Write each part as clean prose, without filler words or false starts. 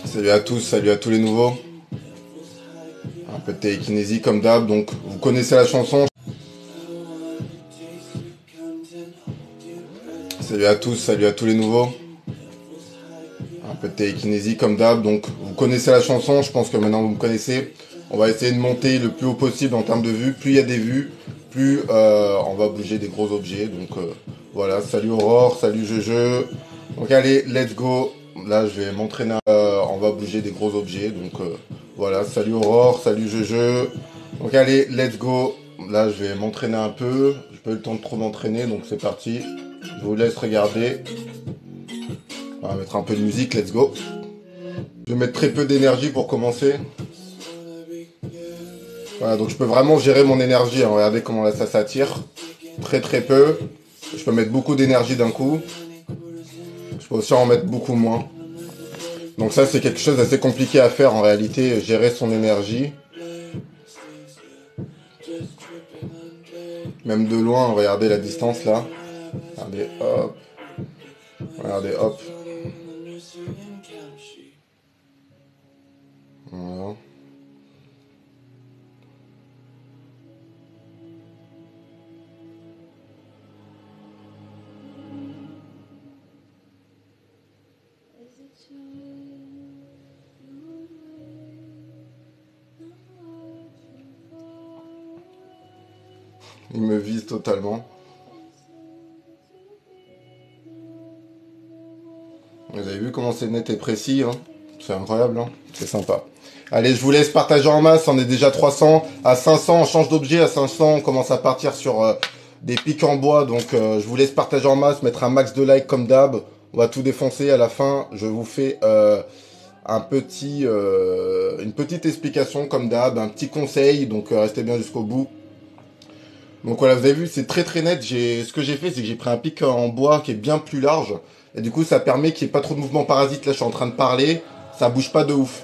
Salut à tous, salut à tous les nouveaux. Un peu de télékinésie comme d'hab, donc vous connaissez la chanson. Salut à tous, salut à tous les nouveaux. Un peu de télékinésie comme d'hab, donc vous connaissez la chanson, je pense que maintenant vous me connaissez. On va essayer de monter le plus haut possible en termes de vues. Plus il y a des vues, plus on va bouger des gros objets. Donc voilà, salut Aurore, salut Jeu. Donc allez, let's go. Là je vais m'entraîner. On va bouger des gros objets. Donc voilà, salut Aurore, salut Jeu. Donc allez, let's go. Là je vais m'entraîner un peu. J'ai pas eu le temps de trop m'entraîner, donc c'est parti. Je vous laisse regarder. On va mettre un peu de musique, let's go. Je vais mettre très peu d'énergie pour commencer. Voilà, donc je peux vraiment gérer mon énergie, hein. Regardez comment là ça s'attire. Très très peu. Je peux mettre beaucoup d'énergie d'un coup. Je peux aussi en mettre beaucoup moins. Donc ça c'est quelque chose d'assez compliqué à faire en réalité, gérer son énergie. Même de loin, regardez la distance là. Regardez, hop. Regardez, hop. Voilà. Il me vise totalement. Vous avez vu comment c'est net et précis, hein? C'est incroyable, hein? C'est sympa. Allez, je vous laisse partager en masse, on est déjà 300. À 500, on change d'objet. À 500, on commence à partir sur des pics en bois. Donc, je vous laisse partager en masse, mettre un max de likes comme d'hab. On va tout défoncer. À la fin, je vous fais une petite explication comme d'hab, un petit conseil. Donc, restez bien jusqu'au bout. Donc voilà, vous avez vu, c'est très très net. Ce que j'ai fait, c'est que j'ai pris un pic en bois qui est bien plus large. Et du coup, ça permet qu'il n'y ait pas trop de mouvement parasite. Là, je suis en train de parler. Ça bouge pas de ouf.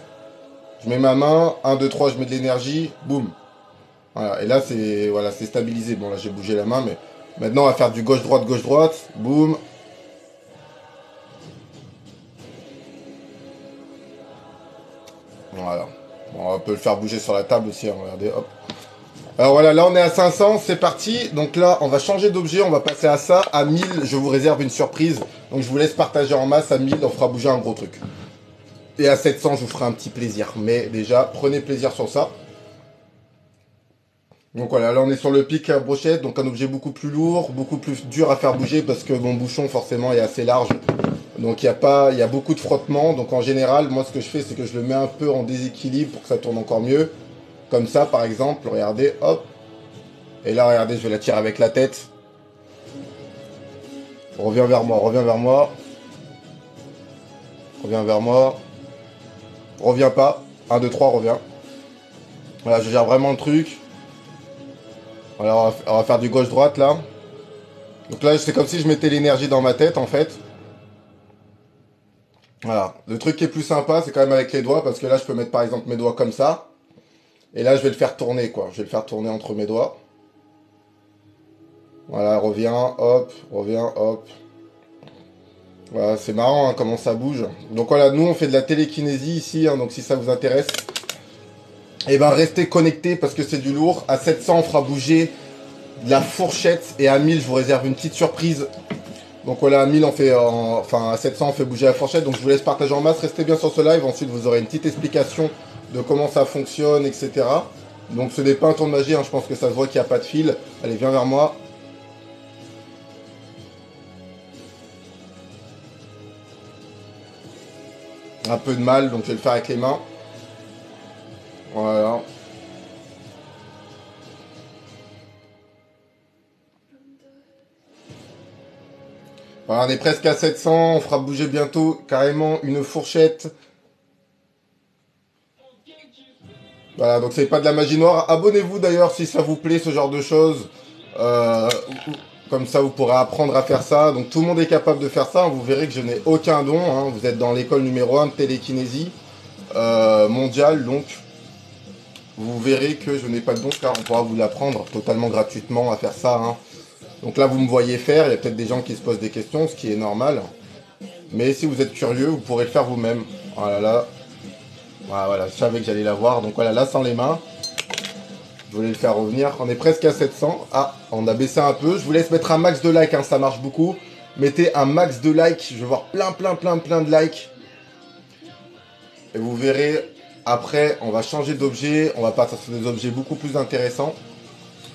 Je mets ma main, 1, 2, 3, je mets de l'énergie, boum. Voilà, et là, c'est stabilisé. Bon, là, j'ai bougé la main, mais maintenant, on va faire du gauche-droite, boum. Voilà. Bon, on peut le faire bouger sur la table aussi, hein, regardez, hop. Alors voilà, là on est à 500, c'est parti. Donc là, on va changer d'objet, on va passer à ça. À 1000, je vous réserve une surprise. Donc je vous laisse partager en masse. À 1000, on fera bouger un gros truc. Et à 700, je vous ferai un petit plaisir. Mais déjà, prenez plaisir sur ça. Donc voilà, là on est sur le pic à brochette. Donc un objet beaucoup plus lourd, beaucoup plus dur à faire bouger parce que mon bouchon forcément est assez large. Donc il y a beaucoup de frottement. Donc en général, moi ce que je fais, c'est que je le mets un peu en déséquilibre pour que ça tourne encore mieux. Comme ça, par exemple, regardez, hop. Et là, regardez, je vais la tirer avec la tête. Reviens vers moi, reviens vers moi. Reviens vers moi. Reviens pas. 1, 2, 3, reviens. Voilà, je gère vraiment le truc. Voilà, on va faire du gauche-droite, là. Donc là, c'est comme si je mettais l'énergie dans ma tête, en fait. Voilà. Le truc qui est plus sympa, c'est quand même avec les doigts, parce que là, je peux mettre, par exemple, mes doigts comme ça. Et là, je vais le faire tourner, quoi. Je vais le faire tourner entre mes doigts. Voilà, reviens, hop, reviens, hop. Voilà, c'est marrant hein, comment ça bouge. Donc voilà, nous on fait de la télékinésie ici, hein, donc si ça vous intéresse, et ben restez connectés parce que c'est du lourd. À 700 on fera bouger de la fourchette et à 1000 je vous réserve une petite surprise. Donc voilà, à 1000 on fait, enfin à 700 on fait bouger la fourchette. Donc je vous laisse partager en masse, restez bien sur ce live. Ensuite vous aurez une petite explication de comment ça fonctionne, etc. Donc ce n'est pas un tour de magie, hein, je pense que ça se voit qu'il n'y a pas de fil. Allez, viens vers moi. Un peu de mal, donc je vais le faire avec les mains. Voilà. Voilà, on est presque à 700, on fera bouger bientôt carrément une fourchette. Voilà, donc c'est pas de la magie noire. Abonnez-vous d'ailleurs si ça vous plaît ce genre de choses. Euh, Comme ça vous pourrez apprendre à faire ça. Donc tout le monde est capable de faire ça. Vous verrez que je n'ai aucun don, hein. Vous êtes dans l'école numéro 1 de télékinésie mondiale. Donc vous verrez que je n'ai pas de don car on pourra vous l'apprendre totalement gratuitement à faire ça, hein. Donc là vous me voyez faire. Il y a peut-être des gens qui se posent des questions, ce qui est normal. Mais si vous êtes curieux, vous pourrez le faire vous-même. Voilà, là. Voilà, je savais que j'allais l'avoir. Donc voilà, là sans les mains. Je voulais le faire revenir. On est presque à 700. Ah, on a baissé un peu. Je vous laisse mettre un max de likes, hein, ça marche beaucoup. Mettez un max de likes. Je veux voir plein de likes. Et vous verrez, après, on va changer d'objet. On va partir sur des objets beaucoup plus intéressants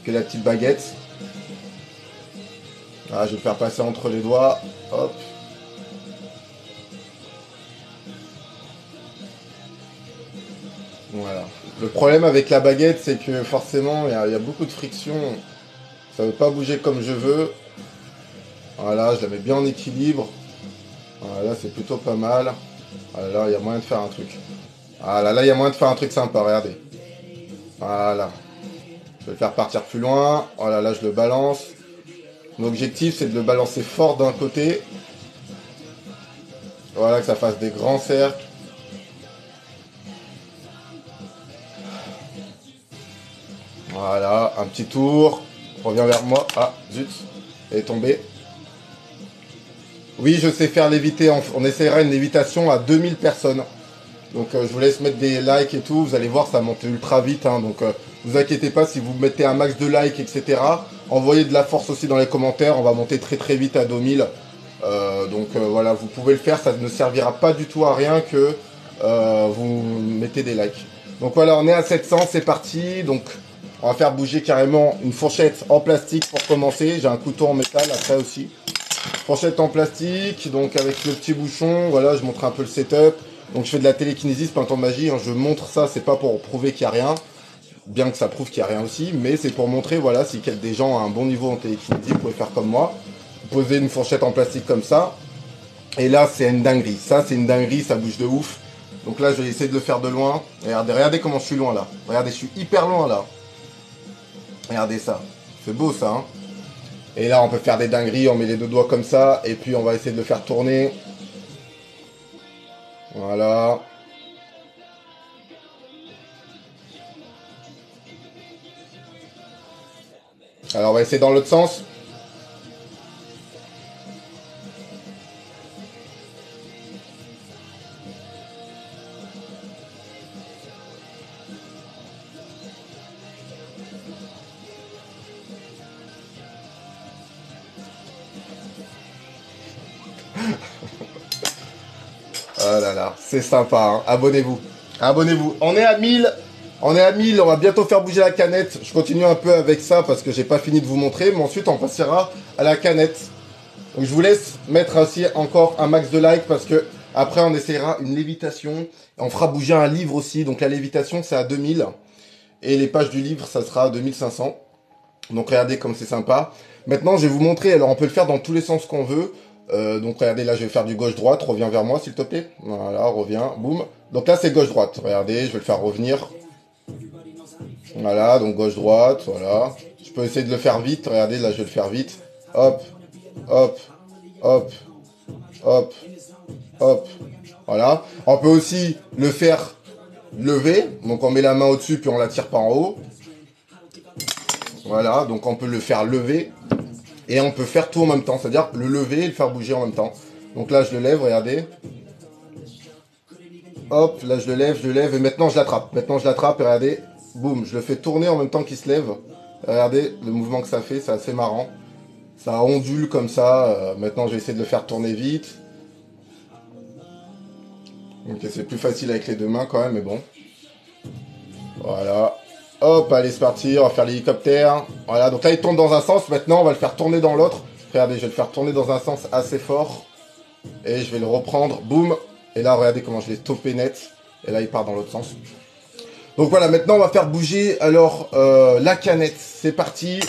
que la petite baguette. Ah, je vais le faire passer entre les doigts. Hop. Voilà. Le problème avec la baguette, c'est que forcément, il y a beaucoup de friction. Ça ne veut pas bouger comme je veux. Voilà, je la mets bien en équilibre. Voilà, c'est plutôt pas mal. Voilà, là, il y a moyen de faire un truc. Voilà, là, il y a moyen de faire un truc sympa, regardez. Voilà. Je vais le faire partir plus loin. Voilà, là, je le balance. L'objectif, c'est de le balancer fort d'un côté. Voilà, que ça fasse des grands cercles. Voilà, un petit tour. Reviens vers moi. Ah, zut. Elle est tombée. Oui, je sais faire léviter. On essaiera une lévitation à 2000 personnes. Donc je vous laisse mettre des likes et tout. Vous allez voir, ça monte ultra vite. Hein. Donc vous inquiétez pas si vous mettez un max de likes, etc. Envoyez de la force aussi dans les commentaires. On va monter très vite à 2000. Voilà, vous pouvez le faire. Ça ne servira pas du tout à rien que vous mettez des likes. Donc voilà, on est à 700. C'est parti. Donc on va faire bouger carrément une fourchette en plastique pour commencer. J'ai un couteau en métal après aussi. Fourchette en plastique, donc avec le petit bouchon. Voilà, je montre un peu le setup. Donc je fais de la télékinésie, c'est pas un temps de magie, hein. Je montre ça, c'est pas pour prouver qu'il n'y a rien, bien que ça prouve qu'il n'y a rien aussi, mais c'est pour montrer, voilà, si des gens ont un bon niveau en télékinésie, vous pouvez faire comme moi. Vous posez une fourchette en plastique comme ça, et là c'est une dinguerie. Ça c'est une dinguerie, ça bouge de ouf. Donc là je vais essayer de le faire de loin. Regardez comment je suis loin là. Regardez, je suis hyper loin là. Regardez ça. C'est beau ça, hein. Et là on peut faire des dingueries, on met les deux doigts comme ça, et puis on va essayer de le faire tourner. Voilà. Alors on va essayer dans l'autre sens. Oh là là, c'est sympa, hein. Abonnez-vous. Abonnez-vous. On est à 1000. On est à 1000, on va bientôt faire bouger la canette. Je continue un peu avec ça parce que j'ai pas fini de vous montrer. Mais ensuite, on passera à la canette. Donc je vous laisse mettre aussi encore un max de likes parce que après, on essaiera une lévitation. On fera bouger un livre aussi. Donc la lévitation, c'est à 2000. Et les pages du livre, ça sera à 2500. Donc regardez comme c'est sympa. Maintenant, je vais vous montrer. Alors, on peut le faire dans tous les sens qu'on veut. Donc regardez, là je vais faire du gauche-droite, reviens vers moi s'il te plaît. Voilà, reviens, boum. Donc là c'est gauche-droite, regardez, je vais le faire revenir. Voilà, donc gauche-droite, voilà. Je peux essayer de le faire vite, regardez, là je vais le faire vite. Hop, hop, hop, hop, hop. Voilà. On peut aussi le faire lever, donc on met la main au-dessus puis on la tire par en haut. Voilà, donc on peut le faire lever. Et on peut faire tout en même temps, c'est-à-dire le lever et le faire bouger en même temps. Donc là, je le lève, regardez. Hop, là, je le lève, et maintenant, je l'attrape. Maintenant, je l'attrape, et regardez, boum, je le fais tourner en même temps qu'il se lève. Regardez le mouvement que ça fait, c'est assez marrant. Ça ondule comme ça. Maintenant, je vais essayer de le faire tourner vite. Ok, c'est plus facile avec les deux mains quand même, mais bon. Voilà. Hop, allez, c'est parti, on va faire l'hélicoptère. Voilà, donc là, il tourne dans un sens. Maintenant, on va le faire tourner dans l'autre. Regardez, je vais le faire tourner dans un sens assez fort. Et je vais le reprendre, boum. Et là, regardez comment je l'ai topé net. Et là, il part dans l'autre sens. Donc voilà, maintenant, on va faire bouger, alors, la canette. C'est parti.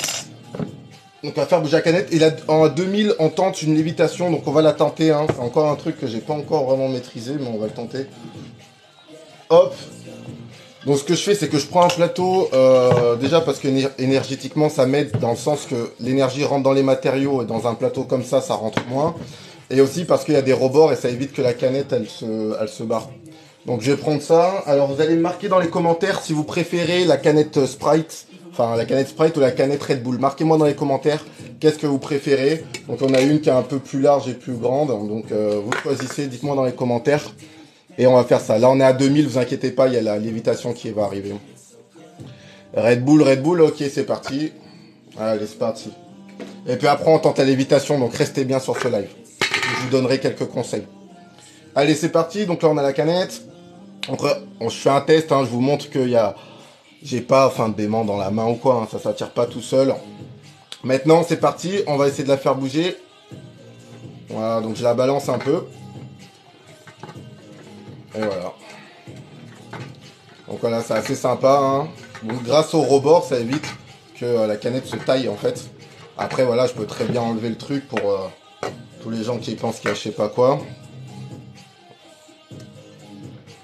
Donc, on va faire bouger la canette. Et là, en 2000, on tente une lévitation. Donc, on va la tenter, hein. C'est encore un truc que j'ai pas encore vraiment maîtrisé, mais on va le tenter. Hop. Donc ce que je fais, c'est que je prends un plateau, déjà parce que énergétiquement ça m'aide dans le sens que l'énergie rentre dans les matériaux et dans un plateau comme ça rentre moins. Et aussi parce qu'il y a des rebords et ça évite que la canette elle se barre. Donc je vais prendre ça. Alors vous allez me marquer dans les commentaires si vous préférez la canette Sprite, enfin la canette Sprite ou la canette Red Bull. Marquez-moi dans les commentaires qu'est-ce que vous préférez. Donc on a une qui est un peu plus large et plus grande, donc vous choisissez, dites-moi dans les commentaires. Et on va faire ça. Là, on est à 2000, vous inquiétez pas, il y a la lévitation qui va arriver. Red Bull, ok, c'est parti. Allez, c'est parti. Et puis après, on tente la lévitation, donc restez bien sur ce live. Je vous donnerai quelques conseils. Allez, c'est parti. Donc là, on a la canette. Donc, je fais un test, hein, je vous montre qu'il y a... J'ai pas de d'aimant dans la main ou quoi, hein, ça s'attire pas tout seul. Maintenant, c'est parti, on va essayer de la faire bouger. Voilà, donc je la balance un peu. Et voilà. Donc voilà, c'est assez sympa. Hein. Donc grâce au rebord, ça évite que la canette se taille en fait. Après voilà, je peux très bien enlever le truc pour tous les gens qui pensent qu'il y a je sais pas quoi.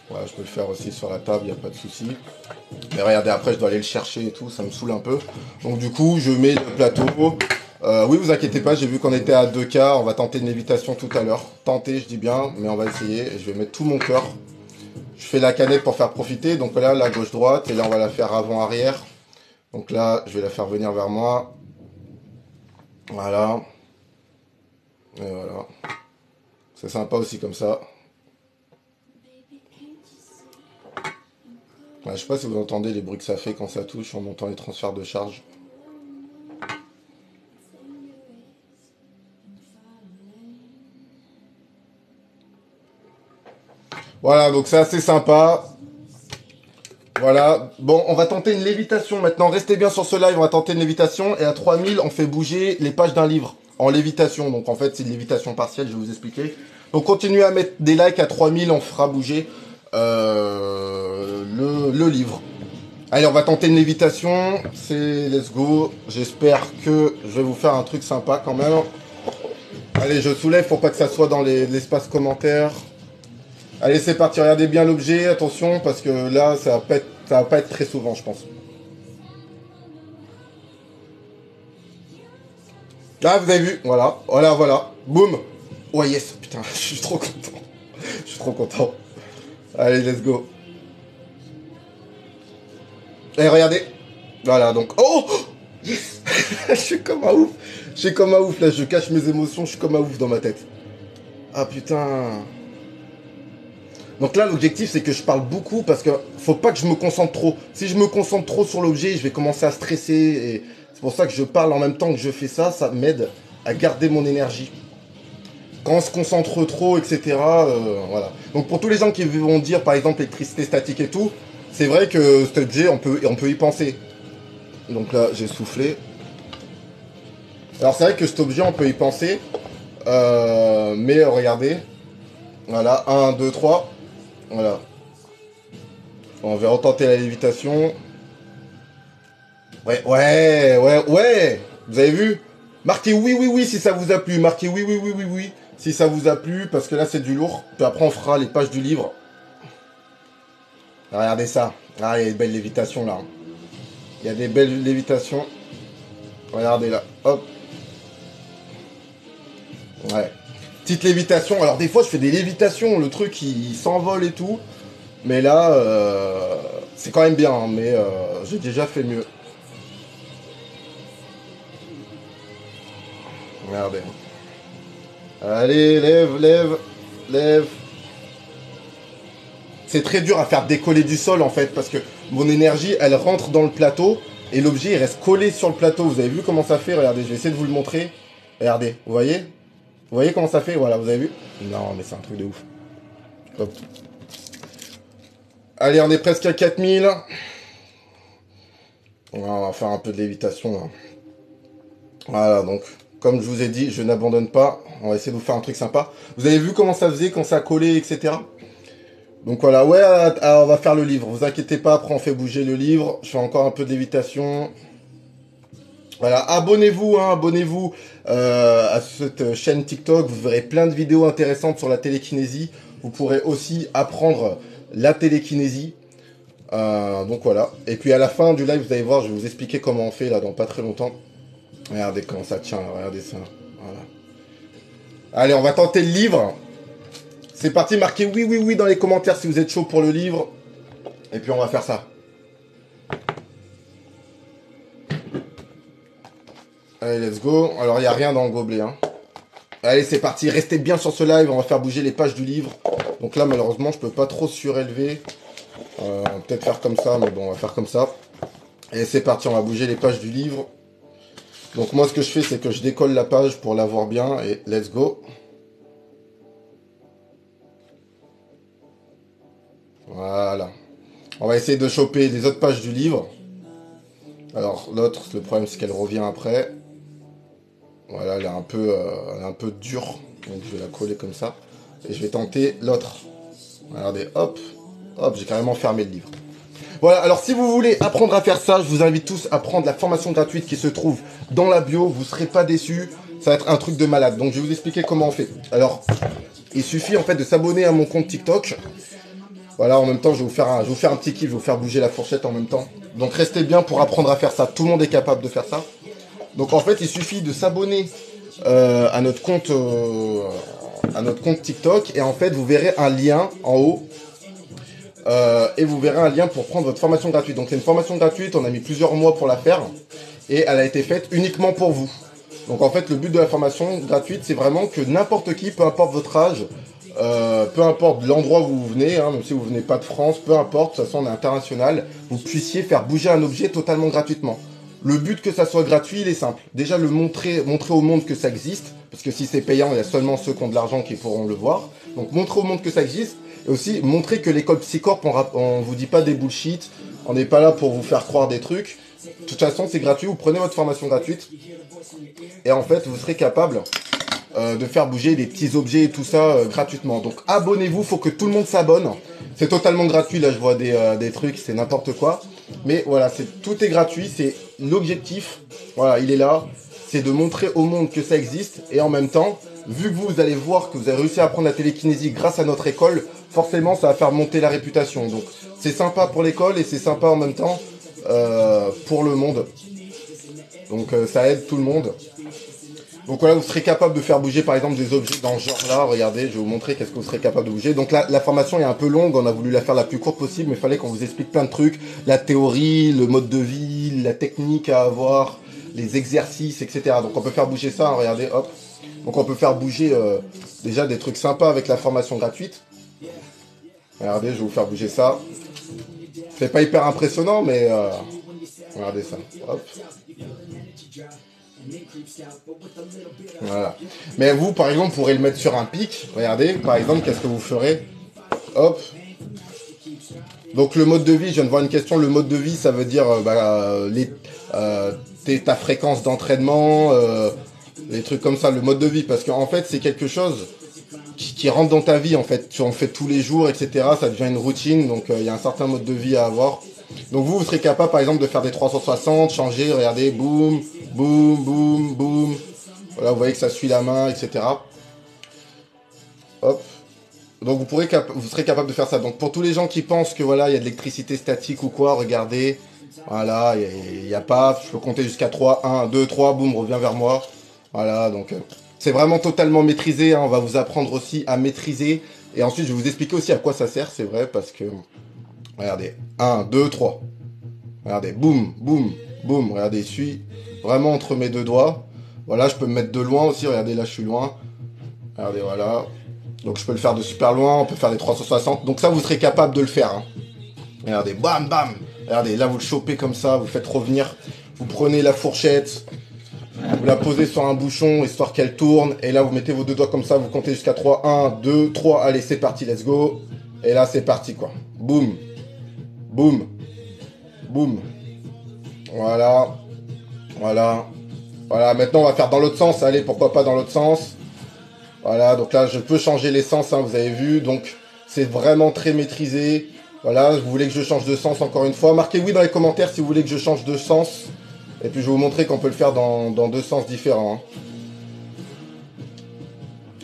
Voilà, je peux le faire aussi sur la table, il n'y a pas de souci. Mais regardez, après je dois aller le chercher et tout, ça me saoule un peu. Donc du coup, je mets le plateau. Oui, vous inquiétez pas, j'ai vu qu'on était à 2K, on va tenter une lévitation tout à l'heure. Tenter, je dis bien, mais on va essayer. Et je vais mettre tout mon cœur. Je fais la canette pour faire profiter. Donc là, la gauche-droite. Et là, on va la faire avant-arrière. Donc là, je vais la faire venir vers moi. Voilà. Et voilà. C'est sympa aussi comme ça. Ouais, je sais pas si vous entendez les bruits que ça fait quand ça touche en montant les transferts de charge. Voilà, donc c'est assez sympa. Voilà. Bon, on va tenter une lévitation maintenant. Restez bien sur ce live, on va tenter une lévitation. Et à 3000, on fait bouger les pages d'un livre en lévitation. Donc en fait, c'est une lévitation partielle, je vais vous expliquer. Donc continuez à mettre des likes. À 3000, on fera bouger le livre. Allez, on va tenter une lévitation. C'est let's go. J'espère que je vais vous faire un truc sympa quand même. Allez, je soulève pour pas que ça soit dans l'espace commentaire. Allez, c'est parti. Regardez bien l'objet. Attention, parce que là, ça va pas être très souvent, je pense. Là, vous avez vu. Voilà. Voilà, voilà. Boum. Oh, yes. Putain, je suis trop content. Je suis trop content. Allez, let's go. Et regardez. Voilà, donc... Oh, yes. Je suis comme un ouf. Je suis comme un ouf, là. Je cache mes émotions. Je suis comme un ouf dans ma tête. Ah, putain. Donc là, l'objectif, c'est que je parle beaucoup parce que faut pas que je me concentre trop. Si je me concentre trop sur l'objet, je vais commencer à stresser. Et c'est pour ça que je parle en même temps que je fais ça. Ça m'aide à garder mon énergie. Quand on se concentre trop, etc. Voilà. Donc pour tous les gens qui vont dire, par exemple, électricité statique et tout, c'est vrai que cet objet, on peut y penser. Donc là, j'ai soufflé. Alors c'est vrai que cet objet, on peut y penser. Mais regardez. Voilà, 1, 2, 3. Voilà. On va retenter la lévitation. Ouais. Vous avez vu? Marquez oui si ça vous a plu. Marquez oui si ça vous a plu. Parce que là, c'est du lourd. Puis après, on fera les pages du livre. Regardez ça. Ah, il y a des belles lévitations là. Il y a des belles lévitations. Regardez là. Hop. Ouais. Petite lévitation. Alors des fois, je fais des lévitations. Le truc, il s'envole et tout. Mais là, c'est quand même bien, hein, mais j'ai déjà fait mieux. Regardez. Allez, lève. C'est très dur à faire décoller du sol, en fait, parce que mon énergie, elle rentre dans le plateau, et l'objet, il reste collé sur le plateau. Vous avez vu comment ça fait? Regardez, je vais essayer de vous le montrer. Regardez, vous voyez? Vous voyez comment ça fait? Voilà, vous avez vu? Non, mais c'est un truc de ouf. Hop. Allez, on est presque à 4000. On va faire un peu de lévitation. Hein. Voilà, donc, comme je vous ai dit, je n'abandonne pas. On va essayer de vous faire un truc sympa. Vous avez vu comment ça faisait quand ça collait, etc. Donc voilà, ouais, on va faire le livre. Vous inquiétez pas, après on fait bouger le livre. Je fais encore un peu de lévitation. Voilà, abonnez-vous, hein, abonnez-vous à cette chaîne TikTok. Vous verrez plein de vidéos intéressantes sur la télékinésie. Vous pourrez aussi apprendre la télékinésie. Donc voilà. Et puis à la fin du live, vous allez voir, je vais vous expliquer comment on fait là dans pas très longtemps. Regardez comment ça tient, regardez ça. Voilà. Allez, on va tenter le livre. C'est parti, marquez oui dans les commentaires si vous êtes chaud pour le livre. Et puis on va faire ça. Allez, let's go. Alors, il n'y a rien dans le gobelet. Hein. Allez, c'est parti. Restez bien sur ce live. On va faire bouger les pages du livre. Donc là, malheureusement, je peux pas trop surélever. On va peut-être faire comme ça, mais bon, on va faire comme ça. Et c'est parti, on va bouger les pages du livre. Donc moi, ce que je fais, c'est que je décolle la page pour la voir bien. Et let's go. Voilà. On va essayer de choper les autres pages du livre. Alors, l'autre, le problème, c'est qu'elle revient après. Voilà, elle est un peu dure. Donc, je vais la coller comme ça. Et je vais tenter l'autre. Regardez, hop. Hop, j'ai carrément fermé le livre. Voilà, alors si vous voulez apprendre à faire ça, je vous invite tous à prendre la formation gratuite qui se trouve dans la bio. Vous ne serez pas déçus. Ça va être un truc de malade. Donc, je vais vous expliquer comment on fait. Alors, il suffit en fait de s'abonner à mon compte TikTok. Voilà, en même temps, je vais vous faire un petit kiff, je vais vous faire bouger la fourchette en même temps. Donc restez bien pour apprendre à faire ça. Tout le monde est capable de faire ça. Donc en fait, il suffit de s'abonner à notre compte TikTok et en fait, vous verrez un lien en haut et vous verrez un lien pour prendre votre formation gratuite. Donc c'est une formation gratuite, on a mis plusieurs mois pour la faire et elle a été faite uniquement pour vous. Donc en fait, le but de la formation gratuite, c'est vraiment que n'importe qui, peu importe votre âge, peu importe l'endroit où vous venez, hein, même si vous venez pas de France, peu importe, de toute façon on est international, vous puissiez faire bouger un objet totalement gratuitement. Le but que ça soit gratuit, il est simple. Déjà le montrer au monde que ça existe, parce que si c'est payant, il y a seulement ceux qui ont de l'argent qui pourront le voir. Donc montrer au monde que ça existe, et aussi montrer que l'école Psycorp, on vous dit pas des bullshit, on n'est pas là pour vous faire croire des trucs. De toute façon, c'est gratuit, vous prenez votre formation gratuite, et en fait, vous serez capable de faire bouger des petits objets et tout ça gratuitement. Donc abonnez-vous, faut que tout le monde s'abonne. C'est totalement gratuit, là je vois des trucs, c'est n'importe quoi. Mais voilà, tout est gratuit, c'est l'objectif, voilà, il est là, c'est de montrer au monde que ça existe. Et en même temps, vu que vous allez voir que vous avez réussi à apprendre la télékinésie grâce à notre école, forcément ça va faire monter la réputation. Donc c'est sympa pour l'école et c'est sympa en même temps pour le monde. Donc ça aide tout le monde. Donc voilà, vous serez capable de faire bouger par exemple des objets dans ce genre là. Regardez, je vais vous montrer qu'est-ce que vous serez capable de bouger. Donc là, la formation est un peu longue, on a voulu la faire la plus courte possible, mais il fallait qu'on vous explique plein de trucs. La théorie, le mode de vie, la technique à avoir, les exercices, etc. Donc on peut faire bouger ça, hein, regardez, hop. Donc on peut faire bouger déjà des trucs sympas avec la formation gratuite. Regardez, je vais vous faire bouger ça. C'est pas hyper impressionnant, mais regardez ça, hop. Voilà. Mais vous, par exemple, pourrez le mettre sur un pic. Regardez, par exemple, qu'est-ce que vous ferez? Hop. Donc le mode de vie, je viens de voir une question. Le mode de vie, ça veut dire ta fréquence d'entraînement, les trucs comme ça, le mode de vie. Parce qu'en fait, c'est quelque chose qui rentre dans ta vie, en fait. Tu en fais tous les jours, etc. Ça devient une routine, donc il y a un certain mode de vie à avoir. Donc vous serez capable, par exemple, de faire des 360, changer, regardez, boum, boum, boum, boum. Voilà, vous voyez que ça suit la main, etc. Hop. Donc vous serez capable de faire ça. Donc pour tous les gens qui pensent que voilà, il y a de l'électricité statique ou quoi, regardez. Voilà, il n'y a pas, je peux compter jusqu'à 3, 1, 2, 3, boum, reviens vers moi. Voilà, donc c'est vraiment totalement maîtrisé, hein. On va vous apprendre aussi à maîtriser. Et ensuite, je vais vous expliquer aussi à quoi ça sert, c'est vrai, parce que... Regardez, 1, 2, 3. Regardez, boum, boum, boum. Regardez, je suis vraiment entre mes deux doigts. Voilà, je peux me mettre de loin aussi. Regardez, là, je suis loin. Regardez, voilà. Donc, je peux le faire de super loin. On peut faire des 360. Donc, ça, vous serez capable de le faire, hein. Regardez, bam, bam. Regardez, là, vous le chopez comme ça. Vous le faites revenir. Vous prenez la fourchette. Vous la posez sur un bouchon, histoire qu'elle tourne. Et là, vous mettez vos deux doigts comme ça. Vous comptez jusqu'à 3. 1, 2, 3. Allez, c'est parti, let's go. Et là, c'est parti, quoi. Boum. Boum. Boum. Voilà. Voilà. Voilà. Maintenant, on va faire dans l'autre sens. Allez, pourquoi pas dans l'autre sens. Voilà. Donc là, je peux changer les sens, hein, vous avez vu. Donc, c'est vraiment très maîtrisé. Voilà. Vous voulez que je change de sens encore une fois. Marquez oui dans les commentaires si vous voulez que je change de sens. Et puis, je vais vous montrer qu'on peut le faire dans deux sens différents, hein.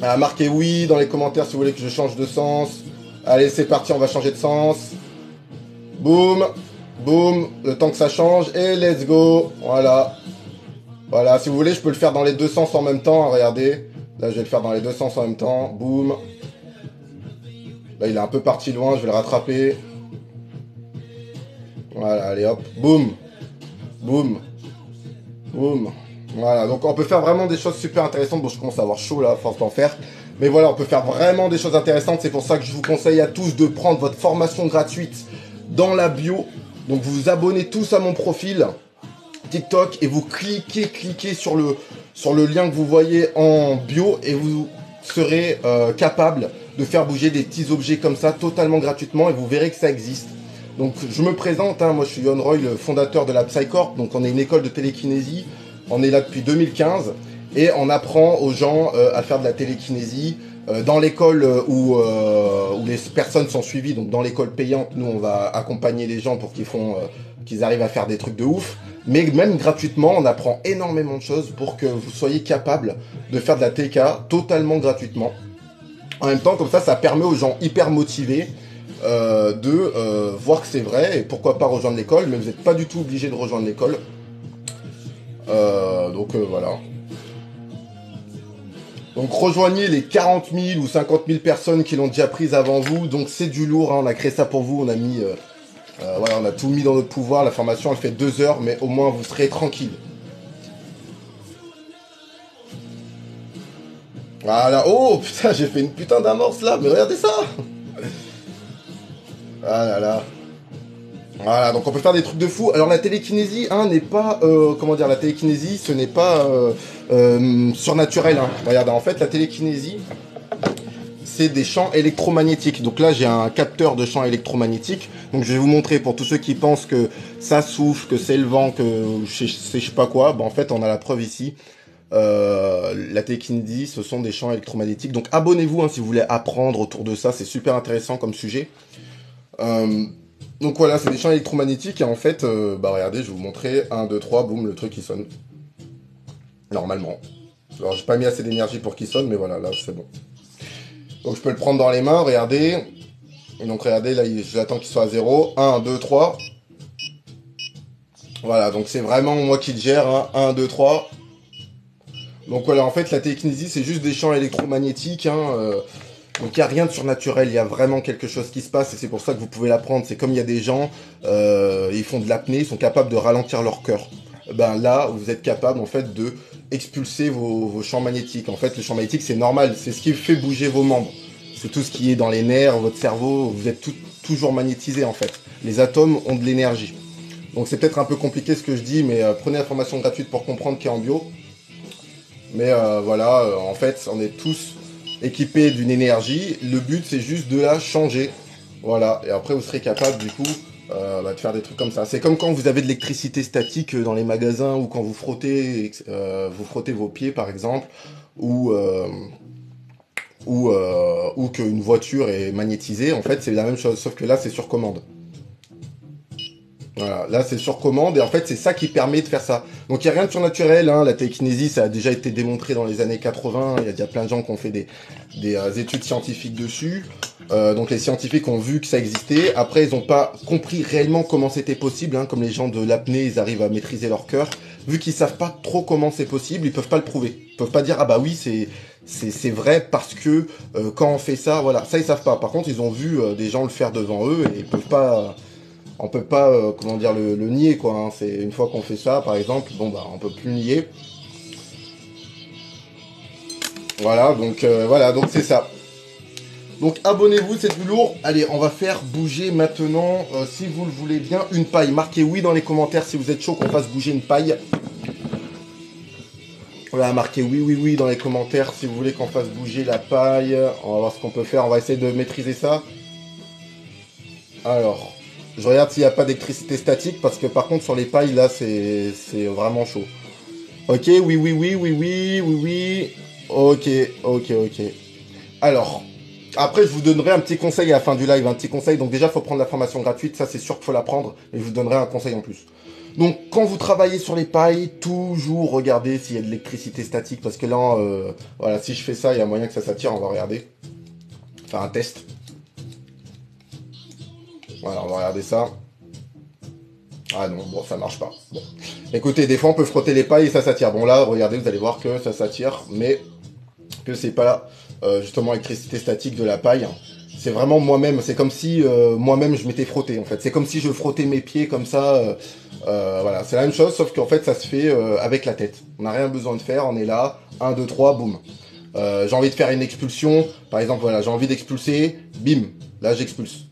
Alors, marquez oui dans les commentaires si vous voulez que je change de sens. Allez, c'est parti. On va changer de sens. Boum, boum, le temps que ça change, et let's go, voilà. Voilà, si vous voulez, je peux le faire dans les deux sens en même temps, hein, regardez. Là, je vais le faire dans les deux sens en même temps, boum. Là, il est un peu parti loin, je vais le rattraper. Voilà, allez hop, boum, boum, boum. Voilà, donc on peut faire vraiment des choses super intéressantes. Bon, je commence à avoir chaud là, à force d'en faire. Mais voilà, on peut faire vraiment des choses intéressantes. C'est pour ça que je vous conseille à tous de prendre votre formation gratuite dans la bio. Donc vous vous abonnez tous à mon profil TikTok et vous cliquez sur le lien que vous voyez en bio et vous serez capable de faire bouger des petits objets comme ça totalement gratuitement et vous verrez que ça existe. Donc je me présente, hein, moi je suis Yohan Roy, le fondateur de la Psycorp, donc on est une école de télékinésie, on est là depuis 2015 et on apprend aux gens à faire de la télékinésie dans l'école où les personnes sont suivies, donc dans l'école payante, nous on va accompagner les gens pour qu'ils arrivent à faire des trucs de ouf, mais même gratuitement, on apprend énormément de choses pour que vous soyez capable de faire de la TK totalement gratuitement. En même temps, comme ça permet aux gens hyper motivés de voir que c'est vrai et pourquoi pas rejoindre l'école, mais vous n'êtes pas du tout obligé de rejoindre l'école. Voilà. Donc rejoignez les 40 000 ou 50 000 personnes qui l'ont déjà prise avant vous. Donc c'est du lourd, hein, on a créé ça pour vous, on a mis, voilà, on a tout mis dans notre pouvoir. La formation elle fait 2 heures, mais au moins vous serez tranquille. Voilà, oh putain, j'ai fait une putain d'amorce là, mais regardez ça. Ah là là. Voilà, donc on peut faire des trucs de fou. Alors la télékinésie, hein, n'est pas, comment dire, la télékinésie, ce n'est pas surnaturel. Hein. Regardez, en fait, la télékinésie, c'est des champs électromagnétiques. Donc là, j'ai un capteur de champs électromagnétiques. Donc je vais vous montrer pour tous ceux qui pensent que ça souffle, que c'est le vent, que je sais pas quoi. Ben, en fait, on a la preuve ici. La télékinésie, ce sont des champs électromagnétiques. Donc abonnez-vous hein, si vous voulez apprendre autour de ça. C'est super intéressant comme sujet. Donc voilà, c'est des champs électromagnétiques et en fait, regardez, je vais vous montrer, 1, 2, 3, boum, le truc il sonne. Normalement. Alors j'ai pas mis assez d'énergie pour qu'il sonne, mais voilà, là c'est bon. Donc je peux le prendre dans les mains, regardez. Et donc regardez, là j'attends qu'il soit à 0. 1, 2, 3. Voilà, donc c'est vraiment moi qui le gère, hein. 1, 2, 3. Donc voilà, en fait la télékinésie c'est juste des champs électromagnétiques, hein. Donc il n'y a rien de surnaturel, il y a vraiment quelque chose qui se passe et c'est pour ça que vous pouvez l'apprendre. C'est comme il y a des gens, ils font de l'apnée, ils sont capables de ralentir leur cœur. Ben là, vous êtes capable en fait de expulser vos champs magnétiques. En fait, le champ magnétique c'est normal, c'est ce qui fait bouger vos membres. C'est tout ce qui est dans les nerfs, votre cerveau, vous êtes toujours magnétisé en fait. Les atomes ont de l'énergie. Donc c'est peut-être un peu compliqué ce que je dis, mais prenez la formation gratuite pour comprendre qui est en bio. Mais voilà, en fait, on est tous équipé d'une énergie, le but c'est juste de la changer, voilà, et après vous serez capable du coup de faire des trucs comme ça. C'est comme quand vous avez de l'électricité statique dans les magasins ou quand vous frottez vos pieds par exemple, ou qu'une voiture est magnétisée, en fait c'est la même chose, sauf que là c'est sur commande. Voilà, là c'est sur commande et en fait c'est ça qui permet de faire ça. Donc il n'y a rien de surnaturel, hein. La télékinésie ça a déjà été démontré dans les années 80, il y a déjà plein de gens qui ont fait des études scientifiques dessus. Donc les scientifiques ont vu que ça existait, après ils n'ont pas compris réellement comment c'était possible, hein. Comme les gens de l'apnée ils arrivent à maîtriser leur cœur, vu qu'ils savent pas trop comment c'est possible, ils peuvent pas le prouver. Ils peuvent pas dire ah bah oui c'est vrai parce que quand on fait ça, voilà, ça ils savent pas. Par contre ils ont vu des gens le faire devant eux et ils peuvent pas... On peut pas, comment dire, le nier, quoi. Hein. C'est une fois qu'on fait ça, par exemple, bon bah, on peut plus nier. Voilà, donc c'est ça. Donc abonnez-vous, c'est du lourd. Allez, on va faire bouger maintenant, si vous le voulez bien, une paille. Marquez oui dans les commentaires si vous êtes chaud qu'on fasse bouger une paille. Voilà, marquez oui dans les commentaires si vous voulez qu'on fasse bouger la paille. On va voir ce qu'on peut faire. On va essayer de maîtriser ça. Alors... Je regarde s'il n'y a pas d'électricité statique, parce que par contre sur les pailles, là, c'est vraiment chaud. Ok, oui. Ok. Alors, après, je vous donnerai un petit conseil à la fin du live, un petit conseil. Donc déjà, il faut prendre la formation gratuite, ça c'est sûr qu'il faut la prendre, et je vous donnerai un conseil en plus. Donc, quand vous travaillez sur les pailles, toujours regardez s'il y a de l'électricité statique, parce que là, voilà, si je fais ça, il y a moyen que ça s'attire, on va regarder. Faire un test. Voilà, on va regarder ça. Ah non, bon, ça marche pas. Bon. Écoutez, des fois, on peut frotter les pailles et ça s'attire. Bon, là, regardez, vous allez voir que ça s'attire, mais que c'est pas justement l'électricité statique de la paille. C'est vraiment moi-même. C'est comme si moi-même, je m'étais frotté, en fait. C'est comme si je frottais mes pieds comme ça. Voilà, c'est la même chose, sauf qu'en fait, ça se fait avec la tête. On n'a rien besoin de faire, on est là. 1, 2, 3, boum. J'ai envie de faire une expulsion. Par exemple, voilà, j'ai envie d'expulser. Bim, là j'expulse.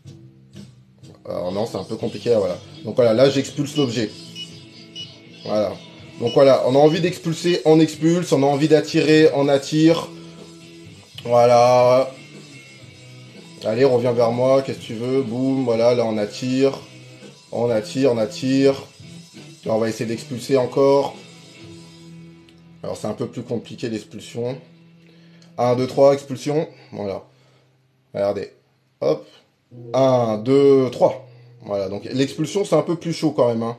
Alors non, c'est un peu compliqué, voilà. Donc voilà, là j'expulse l'objet. Voilà. Donc voilà, on a envie d'expulser, on expulse. On a envie d'attirer, on attire. Voilà. Allez, reviens vers moi, qu'est-ce que tu veux? Boum, voilà, là on attire. On attire, on attire. Là on va essayer d'expulser encore. Alors c'est un peu plus compliqué l'expulsion. 1, 2, 3, expulsion. Voilà. Regardez. Hop. 1, 2, 3. Voilà, donc l'expulsion c'est un peu plus chaud quand même, hein.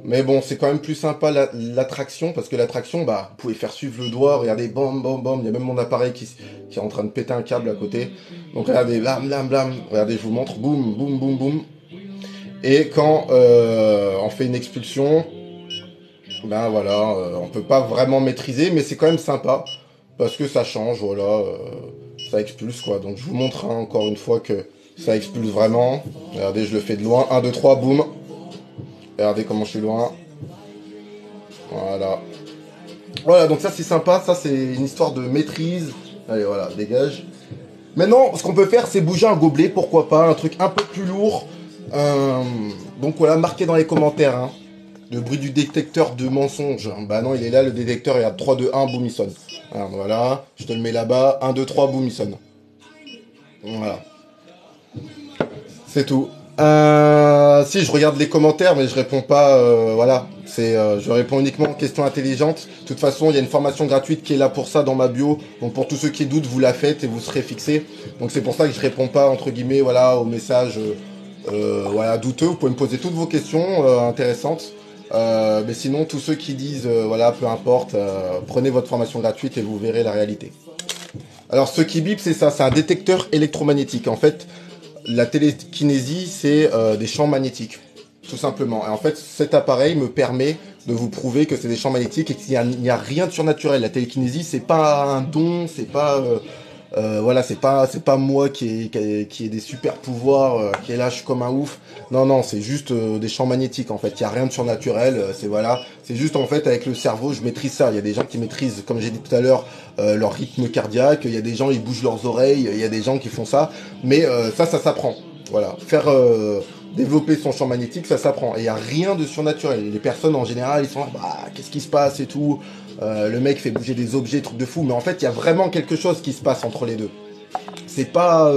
Mais bon, c'est quand même plus sympa l'attraction, parce que l'attraction, bah, vous pouvez faire suivre le doigt, regardez, bam, bam, bam, il y a même mon appareil qui est en train de péter un câble à côté. Donc regardez, blam, blam, blam, regardez, je vous montre, boum, boum, boum, boum. Et quand on fait une expulsion, ben voilà, on peut pas vraiment maîtriser, mais c'est quand même sympa, parce que ça change, voilà, ça expulse quoi. Donc je vous montre hein, encore une fois que ça expulse vraiment. Regardez, je le fais de loin, 1, 2, 3, boum. Regardez comment je suis loin. Voilà. Voilà, donc ça c'est sympa, ça c'est une histoire de maîtrise. Allez, voilà, dégage. Maintenant, ce qu'on peut faire, c'est bouger un gobelet, pourquoi pas, un truc un peu plus lourd. Donc voilà, marquez dans les commentaires, hein, le bruit du détecteur de mensonges. Bah non, il est là, le détecteur, il y a 3, 2, 1, boum, il sonne. Alors, voilà, je te le mets là-bas, 1, 2, 3, boum, il sonne. Voilà. C'est tout. Si, je regarde les commentaires, mais je réponds pas, voilà. Je réponds uniquement aux questions intelligentes. De toute façon, il y a une formation gratuite qui est là pour ça dans ma bio. Donc pour tous ceux qui doutent, vous la faites et vous serez fixés. Donc c'est pour ça que je réponds pas, entre guillemets, voilà, aux messages, voilà, douteux. Vous pouvez me poser toutes vos questions intéressantes. Mais sinon, tous ceux qui disent, voilà, peu importe, prenez votre formation gratuite et vous verrez la réalité. Alors ce qui bip, c'est ça, c'est un détecteur électromagnétique. En fait, la télékinésie, c'est des champs magnétiques, tout simplement. Et en fait, cet appareil me permet de vous prouver que c'est des champs magnétiques et qu'il n'y a rien de surnaturel. La télékinésie, c'est pas un don, c'est pas voilà, c'est pas moi qui ai des super pouvoirs, qui est là, je suis comme un ouf. Non, non, c'est juste des champs magnétiques en fait. Il y a rien de surnaturel. C'est voilà, c'est juste en fait avec le cerveau, je maîtrise ça. Il y a des gens qui maîtrisent, comme j'ai dit tout à l'heure, leur rythme cardiaque. Il y a des gens ils bougent leurs oreilles. Il y a des gens qui font ça. Mais ça s'apprend. Voilà, faire développer son champ magnétique, ça s'apprend. Et il y a rien de surnaturel. Les personnes en général, ils sont là, bah qu'est-ce qui se passe et tout. Le mec fait bouger des objets, trucs de fou, mais en fait, il y a vraiment quelque chose qui se passe entre les deux. C'est pas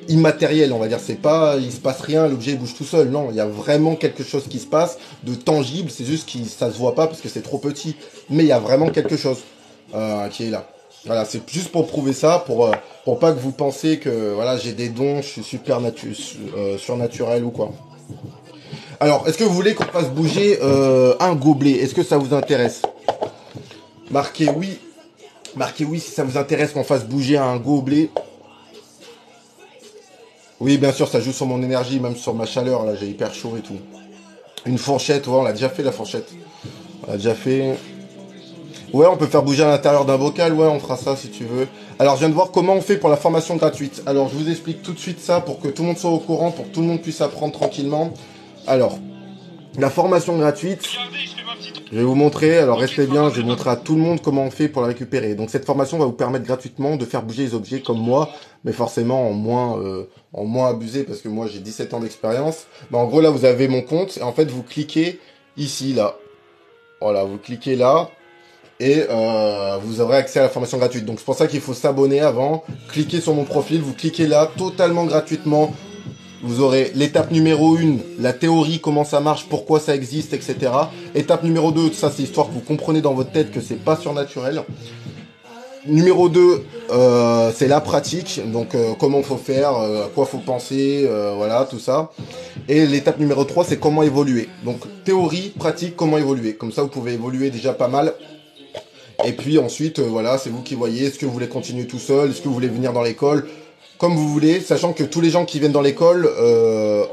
immatériel, on va dire. C'est pas, il se passe rien, l'objet bouge tout seul. Non, il y a vraiment quelque chose qui se passe de tangible. C'est juste que ça se voit pas parce que c'est trop petit. Mais il y a vraiment quelque chose qui est là. Voilà, c'est juste pour prouver ça, pour pas que vous pensez que voilà, j'ai des dons, je suis super surnaturel ou quoi. Alors, est-ce que vous voulez qu'on fasse bouger un gobelet? Est-ce que ça vous intéresse? Marquez oui. Marquez oui si ça vous intéresse qu'on fasse bouger un gobelet. Oui, bien sûr, ça joue sur mon énergie, même sur ma chaleur. Là, j'ai hyper chaud et tout. Une fourchette, ouais, on l'a déjà fait la fourchette. On l'a déjà fait. Ouais, on peut faire bouger à l'intérieur d'un bocal. Ouais, on fera ça si tu veux. Alors, je viens de voir comment on fait pour la formation gratuite. Alors, je vous explique tout de suite ça pour que tout le monde soit au courant, pour que tout le monde puisse apprendre tranquillement. Alors, la formation gratuite, je vais vous montrer, alors restez bien, je vais montrer à tout le monde comment on fait pour la récupérer. Donc cette formation va vous permettre gratuitement de faire bouger les objets comme moi, mais forcément en moins abusé parce que moi j'ai 17 ans d'expérience. Mais en gros là vous avez mon compte et en fait vous cliquez ici là. Voilà, vous cliquez là et vous aurez accès à la formation gratuite. Donc c'est pour ça qu'il faut s'abonner avant, cliquez sur mon profil, vous cliquez là totalement gratuitement. Vous aurez l'étape numéro 1, la théorie, comment ça marche, pourquoi ça existe, etc. Étape numéro 2, ça c'est histoire que vous comprenez dans votre tête que c'est pas surnaturel. Numéro 2, c'est la pratique, donc comment faut faire, à quoi faut penser, voilà, tout ça. Et l'étape numéro 3, c'est comment évoluer. Donc théorie, pratique, comment évoluer. Comme ça, vous pouvez évoluer déjà pas mal. Et puis ensuite, voilà, c'est vous qui voyez, est-ce que vous voulez continuer tout seul, est-ce que vous voulez venir dans l'école, comme vous voulez, sachant que tous les gens qui viennent dans l'école,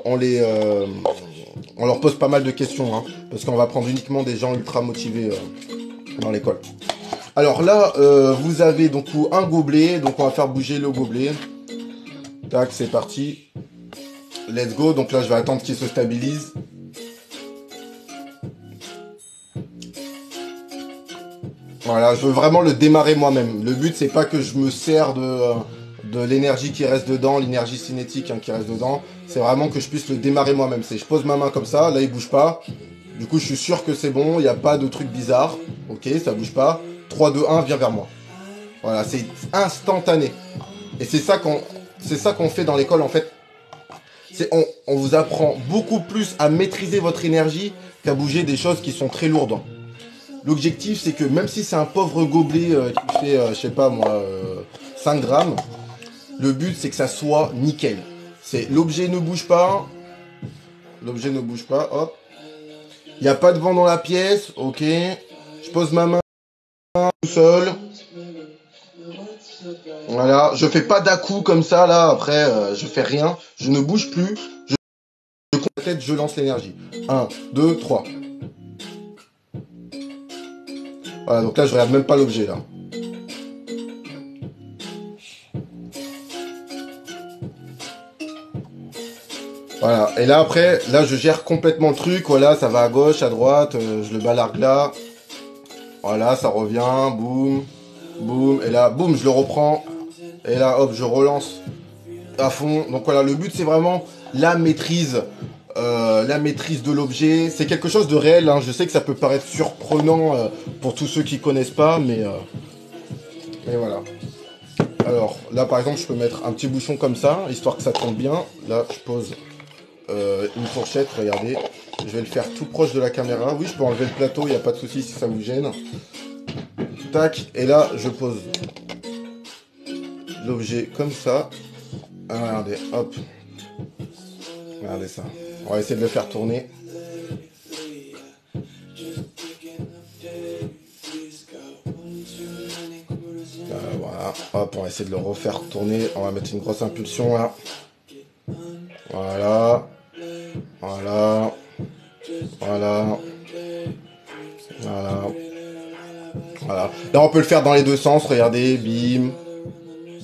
on leur pose pas mal de questions, hein, parce qu'on va prendre uniquement des gens ultra motivés dans l'école. Alors là, vous avez donc un gobelet, donc on va faire bouger le gobelet. Tac, c'est parti. Let's go, donc là je vais attendre qu'il se stabilise. Voilà, je veux vraiment le démarrer moi-même. Le but, c'est pas que je me sers de l'énergie qui reste dedans, l'énergie cinétique hein, qui reste dedans. C'est vraiment que je puisse le démarrer moi-même. C'est je pose ma main comme ça, là il bouge pas. Du coup, je suis sûr que c'est bon, il n'y a pas de truc bizarre. Ok, ça bouge pas. 3, 2, 1, viens vers moi. Voilà, c'est instantané. Et c'est ça qu'on fait dans l'école en fait. On vous apprend beaucoup plus à maîtriser votre énergie qu'à bouger des choses qui sont très lourdes. L'objectif, c'est que même si c'est un pauvre gobelet qui fait, je sais pas moi, 5 grammes, le but, c'est que ça soit nickel. C'est l'objet ne bouge pas. L'objet ne bouge pas, hop. Il n'y a pas de vent dans la pièce, ok. Je pose ma main tout seul. Voilà, je fais pas d'à-coup comme ça, là, après, je fais rien. Je ne bouge plus. Je compte la tête, je lance l'énergie. 1, 2, 3. Voilà, donc là, je regarde même pas l'objet, là. Voilà, et là, après, là, je gère complètement le truc. Voilà, ça va à gauche, à droite, je le balargue là. Voilà, ça revient, boum, boum, et là, boum, je le reprends. Et là, hop, je relance à fond. Donc voilà, le but, c'est vraiment la maîtrise de l'objet. C'est quelque chose de réel, hein. Je sais que ça peut paraître surprenant pour tous ceux qui connaissent pas, mais voilà. Alors, là, par exemple, je peux mettre un petit bouchon comme ça, histoire que ça tombe bien. Là, je pose une fourchette, regardez. Je vais le faire tout proche de la caméra. Oui, je peux enlever le plateau, il n'y a pas de souci si ça vous gêne. Tac, et là, je pose l'objet comme ça. Ah, regardez, hop. Regardez ça. On va essayer de le faire tourner. Voilà, hop, on va essayer de le refaire tourner. On va mettre une grosse impulsion là. Voilà. Voilà. Voilà. Voilà. Voilà. Là, on peut le faire dans les deux sens. Regardez, bim.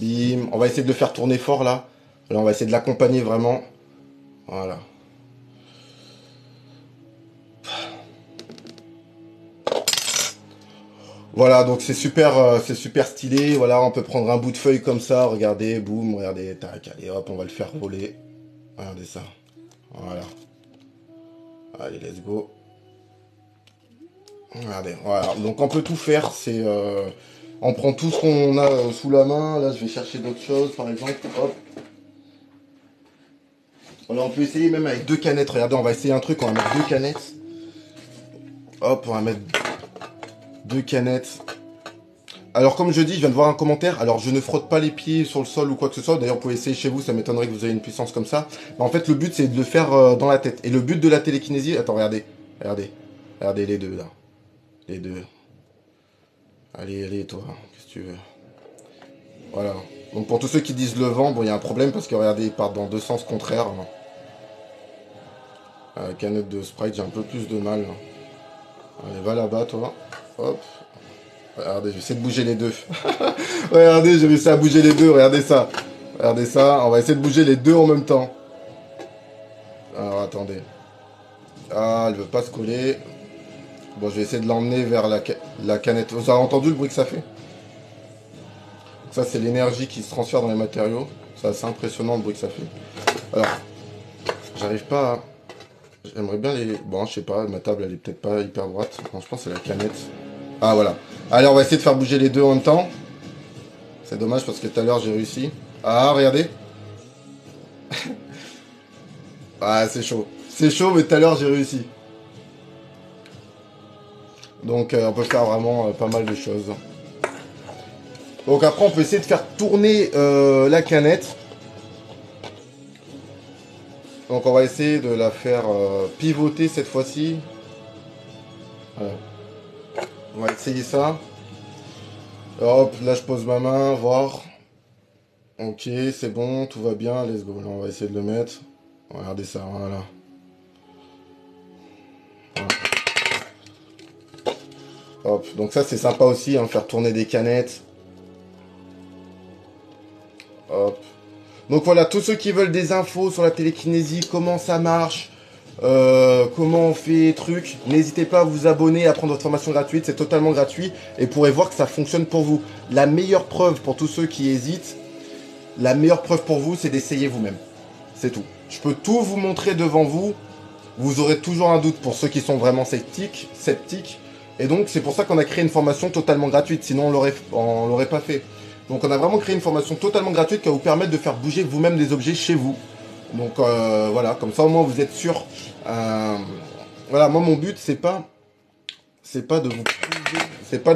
Bim. On va essayer de le faire tourner fort là. Là, on va essayer de l'accompagner vraiment. Voilà. Voilà, donc c'est super stylé. Voilà, on peut prendre un bout de feuille comme ça. Regardez, boum, regardez, tac, allez, hop, on va le faire rouler. Regardez ça. Voilà. Allez, let's go. Regardez, voilà. Donc on peut tout faire. On prend tout ce qu'on a sous la main. Là, je vais chercher d'autres choses, par exemple. Hop. Voilà, on peut essayer même avec 2 canettes. Regardez, on va essayer un truc. On va mettre 2 canettes. Hop, on va mettre 2 canettes. Alors comme je dis, je viens de voir un commentaire, alors je ne frotte pas les pieds sur le sol ou quoi que ce soit, d'ailleurs vous pouvez essayer chez vous, ça m'étonnerait que vous ayez une puissance comme ça. Mais en fait le but c'est de le faire dans la tête. Et le but de la télékinésie, attends regardez, regardez les deux là. Les deux. Allez toi, qu'est-ce que tu veux. Voilà. Donc pour tous ceux qui disent le vent, bon il y a un problème parce que regardez, ils partent dans 2 sens contraires. Canette de Sprite, j'ai un peu plus de mal. Allez, va là-bas toi. Hop. Regardez, je vais essayer de bouger les deux. Regardez, j'ai réussi à bouger les deux, regardez ça. Regardez ça, on va essayer de bouger les deux en même temps. Alors, attendez. Ah, elle veut pas se coller. Bon, je vais essayer de l'emmener vers la canette. Vous avez entendu le bruit que ça fait? Ça, c'est l'énergie qui se transfère dans les matériaux. C'est assez impressionnant le bruit que ça fait. Alors, j'arrive pas à... J'aimerais bien les... Bon, je sais pas, ma table, elle est peut-être pas hyper droite. Non, je pense que c'est la canette. Ah, voilà. Allez, on va essayer de faire bouger les deux en même temps. C'est dommage parce que tout à l'heure, j'ai réussi. Ah, regardez. Ah, c'est chaud. C'est chaud, mais tout à l'heure, j'ai réussi. Donc, on peut faire vraiment pas mal de choses. Donc, après, on peut essayer de faire tourner la canette. Donc, on va essayer de la faire pivoter cette fois-ci. Voilà. On va essayer ça. Hop, là, je pose ma main, voir. Ok, c'est bon, tout va bien. Let's go. Là, on va essayer de le mettre. Regardez ça, voilà. Hop, donc ça c'est sympa aussi, hein, faire tourner des canettes. Hop. Donc voilà, tous ceux qui veulent des infos sur la télékinésie, comment ça marche, comment on fait truc. N'hésitez pas à vous abonner, à prendre votre formation gratuite, c'est totalement gratuit et vous pourrez voir que ça fonctionne pour vous. La meilleure preuve pour tous ceux qui hésitent, la meilleure preuve pour vous, c'est d'essayer vous-même. C'est tout. Je peux tout vous montrer devant vous, vous aurez toujours un doute pour ceux qui sont vraiment sceptiques. Et donc c'est pour ça qu'on a créé une formation totalement gratuite, sinon on l'aurait pas fait. Donc on a vraiment créé une formation totalement gratuite qui va vous permettre de faire bouger vous-même des objets chez vous. Donc voilà, comme ça au moins vous êtes sûr. Voilà, moi mon but c'est pas de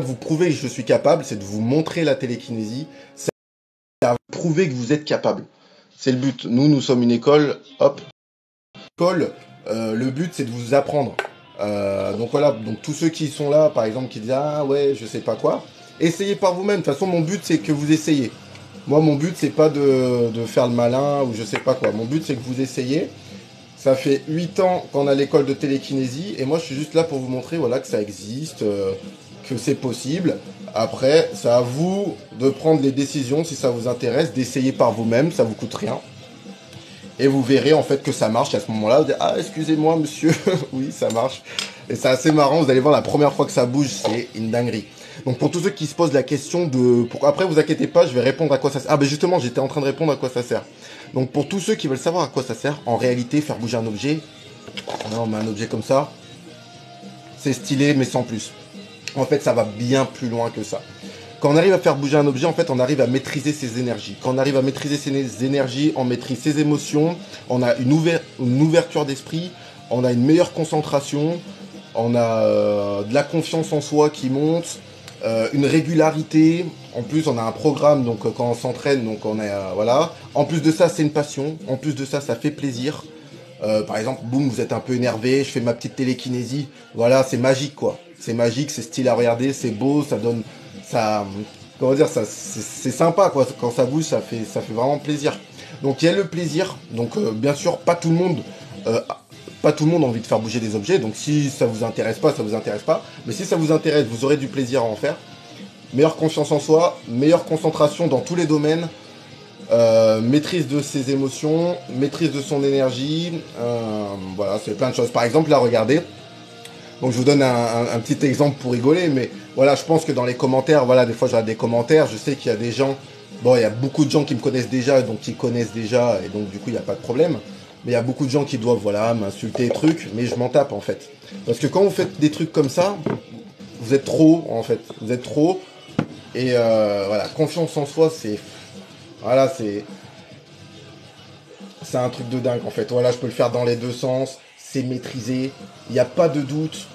vous prouver que je suis capable, c'est de vous montrer la télékinésie, c'est à vous prouver que vous êtes capable. C'est le but. Nous sommes une école, hop, le but c'est de vous apprendre. Donc voilà, donc tous ceux qui sont là, par exemple, qui disent ah ouais, je sais pas quoi, essayez par vous-même. De toute façon, mon but c'est que vous essayez. Moi, mon but c'est pas de faire le malin ou je sais pas quoi. Mon but c'est que vous essayez. Ça fait 8 ans qu'on a l'école de télékinésie et moi je suis juste là pour vous montrer voilà, que ça existe, que c'est possible. Après, c'est à vous de prendre les décisions si ça vous intéresse, d'essayer par vous-même, ça vous coûte rien. Et vous verrez en fait que ça marche. Et à ce moment-là, vous dites ah excusez-moi monsieur, oui ça marche. Et c'est assez marrant, vous allez voir la première fois que ça bouge, c'est une dinguerie. Donc pour tous ceux qui se posent la question de... Après vous inquiétez pas, je vais répondre à quoi ça sert. Ah ben justement, j'étais en train de répondre à quoi ça sert. Donc pour tous ceux qui veulent savoir à quoi ça sert, en réalité faire bouger un objet, non mais un objet comme ça, c'est stylé mais sans plus. En fait ça va bien plus loin que ça. Quand on arrive à faire bouger un objet, en fait, on arrive à maîtriser ses énergies. Quand on arrive à maîtriser ses énergies, on maîtrise ses émotions, on a une ouverture d'esprit, on a une meilleure concentration, on a de la confiance en soi qui monte, une régularité. En plus, on a un programme, donc quand on s'entraîne, donc on est voilà. En plus de ça, c'est une passion. En plus de ça, ça fait plaisir. Par exemple, boum, vous êtes un peu énervé, je fais ma petite télékinésie. Voilà, c'est magique, quoi. C'est magique, c'est stylé à regarder, c'est beau, ça donne... Ça, comment dire, ça, c'est sympa quoi. Quand ça bouge, ça fait vraiment plaisir. Donc il y a le plaisir. Donc bien sûr, pas tout le monde a envie de faire bouger des objets. Donc si ça vous intéresse pas, ça vous intéresse pas. Mais si ça vous intéresse, vous aurez du plaisir à en faire. Meilleure confiance en soi, meilleure concentration dans tous les domaines, maîtrise de ses émotions, maîtrise de son énergie. Voilà, c'est plein de choses. Par exemple, là, regardez. Donc je vous donne un petit exemple pour rigoler, mais voilà, je pense que dans les commentaires, voilà, des fois j'ai des commentaires, je sais qu'il y a des gens, bon, il y a beaucoup de gens qui me connaissent déjà, donc qui connaissent déjà, et donc du coup il n'y a pas de problème. Mais il y a beaucoup de gens qui doivent, voilà, m'insulter, trucs, mais je m'en tape en fait. Parce que quand vous faites des trucs comme ça, vous êtes trop, en fait, vous êtes trop, et voilà, confiance en soi, c'est, voilà, c'est un truc de dingue en fait. Voilà, je peux le faire dans les deux sens, c'est maîtrisé, il n'y a pas de doute.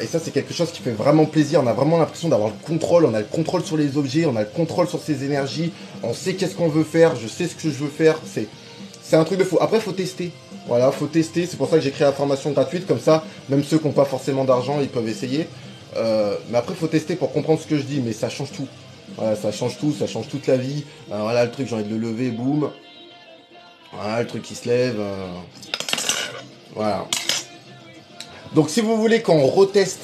Et ça, c'est quelque chose qui fait vraiment plaisir. On a vraiment l'impression d'avoir le contrôle. On a le contrôle sur les objets, on a le contrôle sur ses énergies. On sait qu'est-ce qu'on veut faire, je sais ce que je veux faire. C'est un truc de fou. Après, il faut tester. Voilà, faut tester. C'est pour ça que j'ai créé la formation gratuite. Comme ça, même ceux qui n'ont pas forcément d'argent, ils peuvent essayer. Mais après, il faut tester pour comprendre ce que je dis. Mais ça change tout. Voilà, ça change tout, ça change toute la vie. Voilà, le truc, j'ai envie de le lever, boum. Voilà, le truc qui se lève. Voilà. Donc si vous voulez qu'on reteste,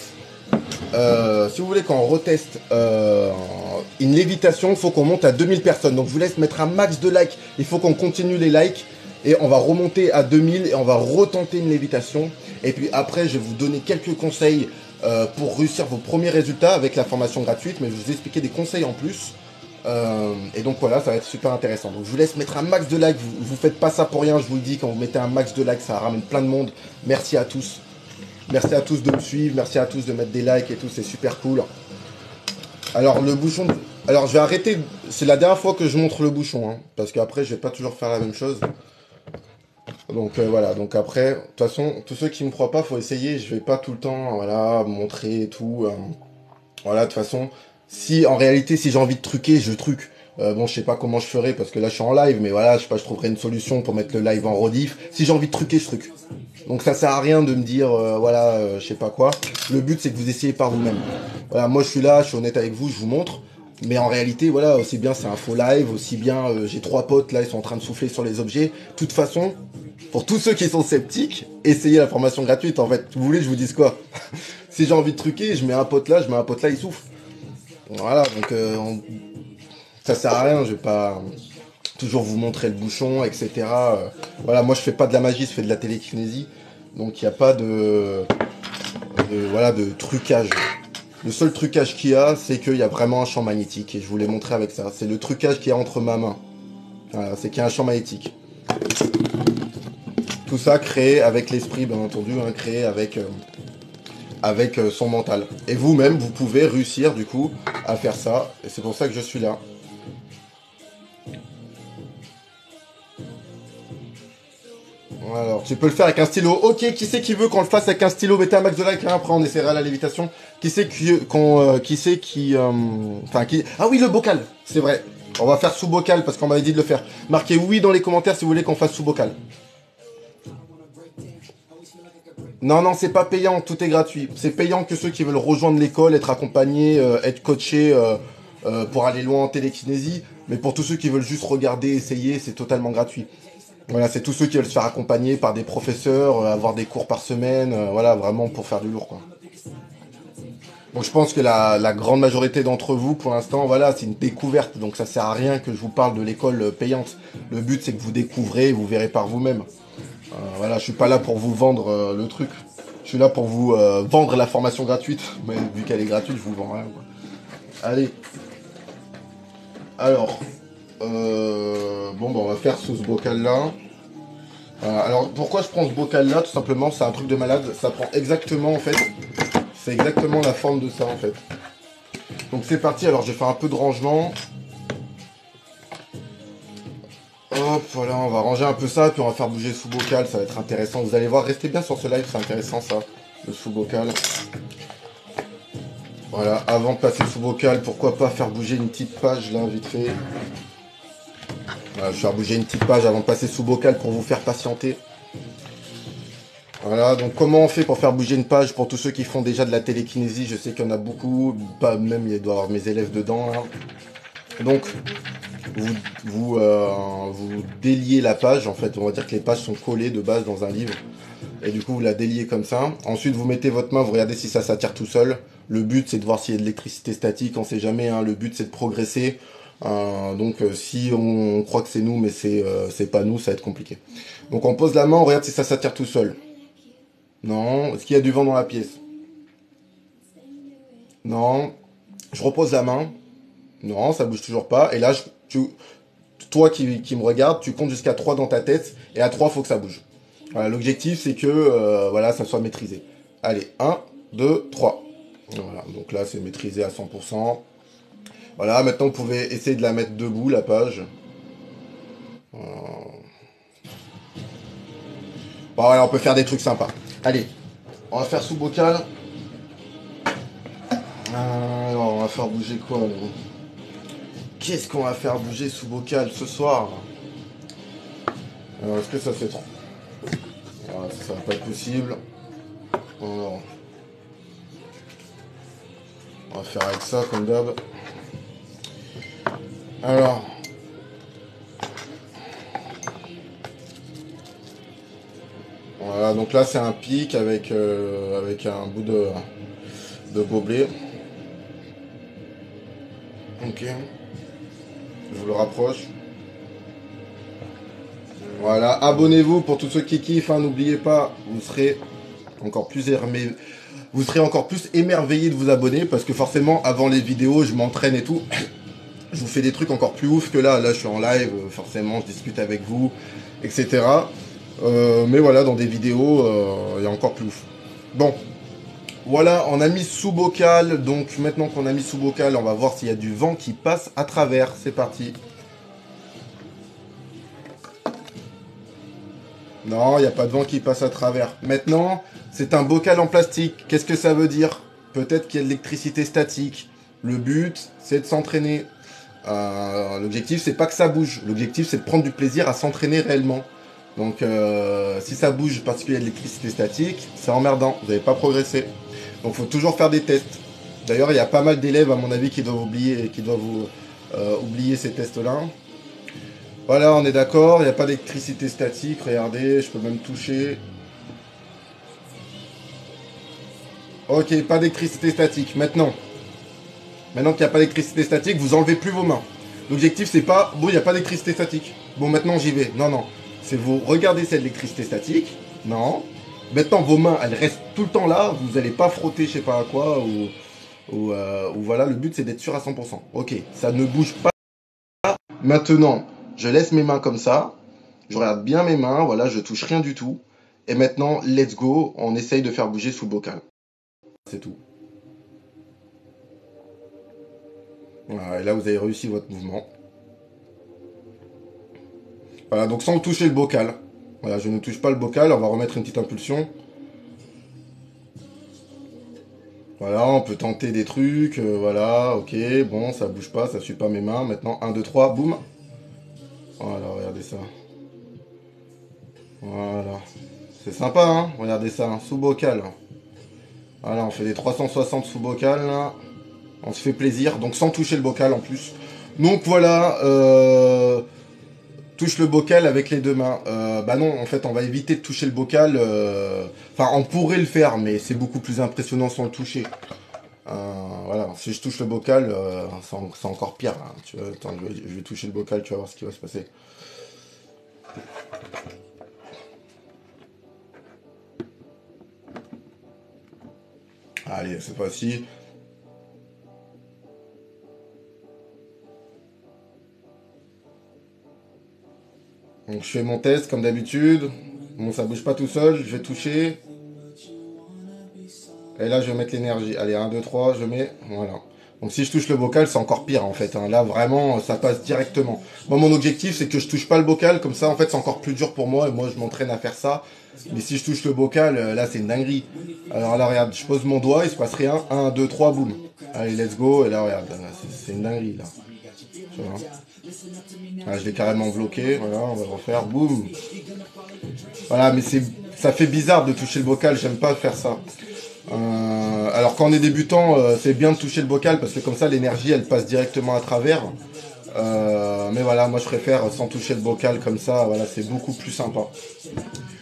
une lévitation, il faut qu'on monte à 2000 personnes. Donc je vous laisse mettre un max de likes. Il faut qu'on continue les likes. Et on va remonter à 2000 et on va retenter une lévitation. Et puis après, je vais vous donner quelques conseils pour réussir vos premiers résultats avec la formation gratuite. Mais je vais vous expliquer des conseils en plus. Et donc voilà, ça va être super intéressant. Donc je vous laisse mettre un max de likes. Vous faites pas ça pour rien, je vous le dis. Quand vous mettez un max de likes, ça ramène plein de monde. Merci à tous. Merci à tous de me suivre, merci à tous de mettre des likes et tout, c'est super cool. Alors le bouchon, alors je vais arrêter, c'est la dernière fois que je montre le bouchon, hein, parce qu'après je vais pas toujours faire la même chose. Donc voilà, donc après, de toute façon, tous ceux qui me croient pas, faut essayer, je vais pas tout le temps, voilà, montrer et tout. Voilà, de toute façon, si en réalité, si j'ai envie de truquer, je truque. Bon, je sais pas comment je ferai parce que là je suis en live, mais voilà, je sais pas, je trouverai une solution pour mettre le live en rediff. Si j'ai envie de truquer, je truque. Donc ça sert à rien de me dire, voilà, je sais pas quoi. Le but c'est que vous essayez par vous-même. Voilà, moi je suis là, je suis honnête avec vous, je vous montre. Mais en réalité, voilà, aussi bien c'est un faux live, aussi bien j'ai 3 potes là, ils sont en train de souffler sur les objets. De toute façon, pour tous ceux qui sont sceptiques, essayez la formation gratuite en fait. Vous voulez que je vous dise quoi? Si j'ai envie de truquer, je mets un pote là, il souffle. Voilà, donc ça sert à rien, je vais pas toujours vous montrer le bouchon, etc. Voilà, moi je fais pas de la magie, je fais de la télékinésie. Donc il n'y a pas voilà, de trucage. Le seul trucage qu'il y a, c'est qu'il y a vraiment un champ magnétique. Et je vous l'ai montré avec ça. C'est le trucage qu'il y a entre ma main. Voilà, c'est qu'il y a un champ magnétique. Tout ça créé avec l'esprit, bien entendu, hein, créé avec son mental. Et vous-même, vous pouvez réussir, du coup, à faire ça. Et c'est pour ça que je suis là. Alors, tu peux le faire avec un stylo. Ok, qui c'est qui veut qu'on le fasse avec un stylo? Mettez un max de like, hein, après on essaiera la lévitation. Qui c'est qui... Ah oui, le bocal, c'est vrai. On va faire sous bocal parce qu'on m'avait dit de le faire. Marquez oui dans les commentaires si vous voulez qu'on fasse sous bocal. Non, non, c'est pas payant, tout est gratuit. C'est payant que ceux qui veulent rejoindre l'école, être accompagnés, être coachés pour aller loin en télékinésie. Mais pour tous ceux qui veulent juste regarder, essayer, c'est totalement gratuit. Voilà, c'est tous ceux qui veulent se faire accompagner par des professeurs, avoir des cours par semaine, voilà, vraiment pour faire du lourd, quoi. Donc je pense que la grande majorité d'entre vous, pour l'instant, voilà, c'est une découverte, donc ça sert à rien que je vous parle de l'école payante. Le but, c'est que vous découvrez, vous verrez par vous-même. Voilà, je suis pas là pour vous vendre le truc. Je suis là pour vous vendre la formation gratuite. Mais vu qu'elle est gratuite, je vous vends rien, quoi. Allez. Alors, bon, bah, on va faire sous ce bocal-là. Alors, pourquoi je prends ce bocal-là? Tout simplement, c'est un truc de malade. Ça prend exactement, en fait, c'est exactement la forme de ça, en fait. Donc, c'est parti. Alors, je vais faire un peu de rangement. Hop, voilà, on va ranger un peu ça, puis on va faire bouger sous bocal. Ça va être intéressant. Vous allez voir, restez bien sur ce live, c'est intéressant, ça, le sous bocal. Voilà, avant de passer sous bocal, pourquoi pas faire bouger une petite page, là, vite fait. Voilà, je vais faire bouger une petite page avant de passer sous bocal pour vous faire patienter. Voilà, donc comment on fait pour faire bouger une page pour tous ceux qui font déjà de la télékinésie? Je sais qu'il y en a beaucoup, pas même il doit y avoir mes élèves dedans, là. Donc, vous déliez la page, en fait, on va dire que les pages sont collées de base dans un livre. Et du coup, vous la déliez comme ça. Ensuite, vous mettez votre main, vous regardez si ça s'attire tout seul. Le but, c'est de voir s'il y a de l'électricité statique, on sait jamais, hein. Le but, c'est de progresser. Donc si on croit que c'est nous, mais c'est pas nous, ça va être compliqué. Donc on pose la main, on regarde si ça s'attire tout seul. Non. Est-ce qu'il y a du vent dans la pièce? Non. Je repose la main. Non, ça bouge toujours pas. Et là, toi qui me regardes, tu comptes jusqu'à 3 dans ta tête. Et à 3, faut que ça bouge. Voilà, l'objectif, c'est que voilà, ça soit maîtrisé. Allez, 1, 2, 3. Voilà, donc là, c'est maîtrisé à 100%. Voilà, maintenant, vous pouvez essayer de la mettre debout, la page. Bon, voilà, on peut faire des trucs sympas. Allez, on va faire sous bocal. Alors, on va faire bouger quoi, là? Qu'est-ce qu'on va faire bouger sous bocal ce soir? Alors, est-ce que ça fait trop? Voilà, ça va pas être possible. Alors, on va faire avec ça, comme d'hab. Alors... Voilà, donc là c'est un pic avec un bout de gobelet. Ok. Je vous le rapproche. Voilà, abonnez-vous pour tous ceux qui kiffent, hein, n'oubliez pas, vous serez encore plus émerveillés de vous abonner, parce que forcément avant les vidéos je m'entraîne et tout. Je vous fais des trucs encore plus ouf que là. Là je suis en live, forcément je discute avec vous, etc. Mais voilà, dans des vidéos, il y a encore plus ouf. Bon, voilà, on a mis sous bocal. Donc maintenant qu'on a mis sous bocal, on va voir s'il y a du vent qui passe à travers. C'est parti. Non, il n'y a pas de vent qui passe à travers. Maintenant, c'est un bocal en plastique. Qu'est-ce que ça veut dire? Peut-être qu'il y a de l'électricité statique. Le but, c'est de s'entraîner. L'objectif, c'est pas que ça bouge. L'objectif, c'est de prendre du plaisir à s'entraîner réellement. Donc si ça bouge parce qu'il y a de l'électricité statique, c'est emmerdant, vous n'avez pas progressé. Donc il faut toujours faire des tests. D'ailleurs, il y a pas mal d'élèves, à mon avis, qui doivent oublier ces tests-là. Voilà, on est d'accord, il n'y a pas d'électricité statique, regardez, je peux même toucher. Ok, pas d'électricité statique. Maintenant qu'il n'y a pas d'électricité statique, vous enlevez plus vos mains. L'objectif, c'est pas, bon, il n'y a pas d'électricité statique. Bon, maintenant j'y vais. Non, non. C'est vous regardez cette électricité statique. Non. Maintenant, vos mains, elles restent tout le temps là. Vous n'allez pas frotter, je sais pas à quoi. Ou voilà, le but, c'est d'être sûr à 100%. Ok, ça ne bouge pas. Maintenant, je laisse mes mains comme ça. Je regarde bien mes mains. Voilà, je touche rien du tout. Et maintenant, let's go. On essaye de faire bouger sous le bocal. C'est tout. Voilà, et là, vous avez réussi votre mouvement. Voilà, donc sans toucher le bocal. Voilà, je ne touche pas le bocal. On va remettre une petite impulsion. Voilà, on peut tenter des trucs. Voilà, ok. Bon, ça bouge pas, ça suit pas mes mains. Maintenant, 1, 2, 3, boum. Voilà, regardez ça. Voilà. C'est sympa, hein. Regardez ça, hein, sous bocal. Voilà, on fait des 360 sous bocal, là. On se fait plaisir, donc sans toucher le bocal en plus. Donc voilà, touche le bocal avec les deux mains. Bah non, en fait, on va éviter de toucher le bocal. Enfin, on pourrait le faire, mais c'est beaucoup plus impressionnant sans le toucher. Voilà, si je touche le bocal, c'est encore pire. Hein. Tu vois, attends, je vais toucher le bocal, tu vas voir ce qui va se passer. Allez, cette fois-ci. Donc je fais mon test comme d'habitude. Bon, ça bouge pas tout seul, je vais toucher. Et là, je vais mettre l'énergie. Allez, 1, 2, 3, je mets. Voilà. Donc si je touche le bocal, c'est encore pire en fait. Hein. Là, vraiment, ça passe directement. Moi, mon objectif, c'est que je touche pas le bocal. Comme ça, en fait, c'est encore plus dur pour moi. Et moi, je m'entraîne à faire ça. Mais si je touche le bocal, là, c'est une dinguerie. Alors là, regarde, je pose mon doigt, il se passe rien. 1, 2, 3, boum. Allez, let's go. Et là, regarde, c'est une dinguerie, là. Tu vois. Ah, je l'ai carrément bloqué. Voilà, on va le refaire. Boum. Voilà, mais ça fait bizarre de toucher le bocal. J'aime pas faire ça. Alors quand on est débutant, c'est bien de toucher le bocal parce que comme ça l'énergie elle passe directement à travers. Mais voilà, moi je préfère sans toucher le bocal comme ça, voilà, c'est beaucoup plus sympa.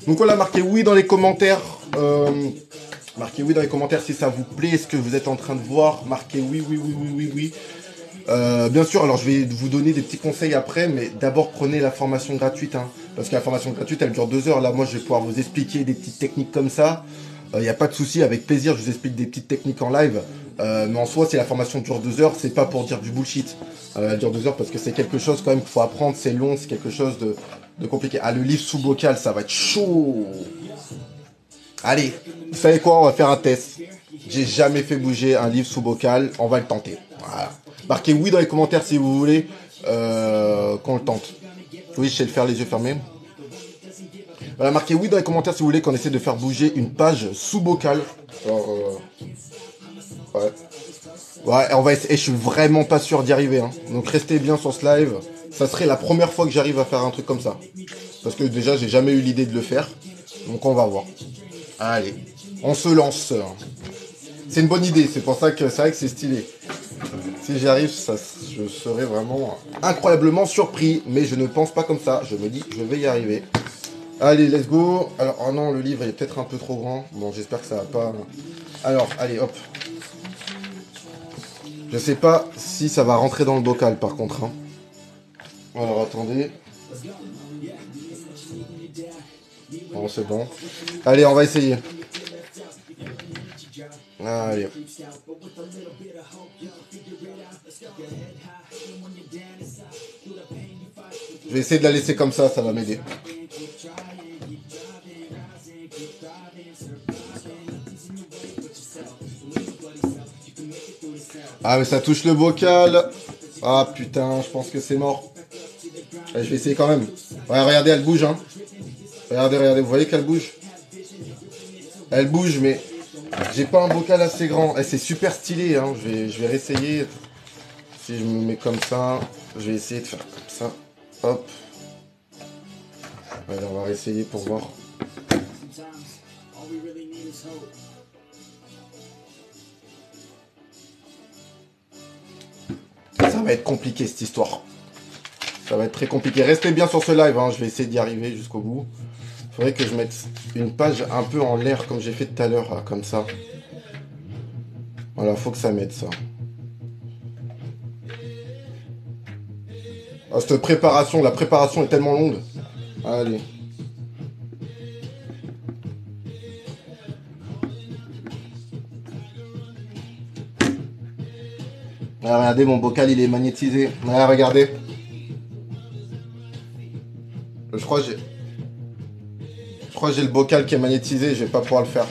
Donc voilà, marquez oui dans les commentaires. Marquez oui dans les commentaires si ça vous plaît, ce que vous êtes en train de voir. Marquez oui, oui, oui, oui, oui, oui. Bien sûr, alors je vais vous donner des petits conseils après, mais d'abord prenez la formation gratuite, hein, parce que la formation gratuite elle dure 2 heures. Là, moi je vais pouvoir vous expliquer des petites techniques comme ça. Il n'y a pas de souci, avec plaisir, je vous explique des petites techniques en live. Mais en soi, si la formation dure 2 heures, c'est pas pour dire du bullshit. Elle dure 2 heures parce que c'est quelque chose quand même qu'il faut apprendre, c'est long, c'est quelque chose de compliqué. Ah, le livre sous bocal, ça va être chaud. Allez, vous savez quoi, on va faire un test. J'ai jamais fait bouger un livre sous bocal, on va le tenter. Voilà. Marquez oui dans les commentaires si vous voulez qu'on le tente. Oui, je sais le faire les yeux fermés. Voilà, marquez oui dans les commentaires si vous voulez qu'on essaie de faire bouger une page sous bocal. Ouais. Ouais, on va essayer. Et je suis vraiment pas sûr d'y arriver. Hein. Donc restez bien sur ce live. Ça serait la première fois que j'arrive à faire un truc comme ça. Parce que déjà, j'ai jamais eu l'idée de le faire. Donc on va voir. Allez, on se lance. C'est une bonne idée. C'est pour ça que c'est vrai que c'est stylé. Si j'y arrive, je serai vraiment incroyablement surpris. Mais je ne pense pas comme ça. Je me dis, je vais y arriver. Allez, let's go. Alors, oh non, le livre est peut-être un peu trop grand. Bon, j'espère que ça va pas... Alors, allez, hop. Je sais pas si ça va rentrer dans le bocal, par contre. Hein. Alors, attendez. Bon, c'est bon. Allez, on va essayer. Allez. Je vais essayer de la laisser comme ça va m'aider. Ah, mais ça touche le bocal. Ah, putain, je pense que c'est mort. Allez, je vais essayer quand même. Ouais, regardez, elle bouge, hein. Regardez, regardez, vous voyez qu'elle bouge? Elle bouge, mais j'ai pas un bocal assez grand. Eh, c'est super stylé, hein. Je vais réessayer. Si je me mets comme ça, je vais essayer de faire comme ça. Hop. Allez, on va réessayer pour voir. Ça va être compliqué cette histoire. Ça va être très compliqué. Restez bien sur ce live, hein. Je vais essayer d'y arriver jusqu'au bout. Il faudrait que je mette une page un peu en l'air comme j'ai fait tout à l'heure, comme ça. Voilà, faut que ça m'aide ça. Ah, cette préparation, la préparation est tellement longue. Allez. Ah, regardez, mon bocal, il est magnétisé. Ah, regardez. Je crois que j'ai le bocal qui est magnétisé, je vais pas pouvoir le faire.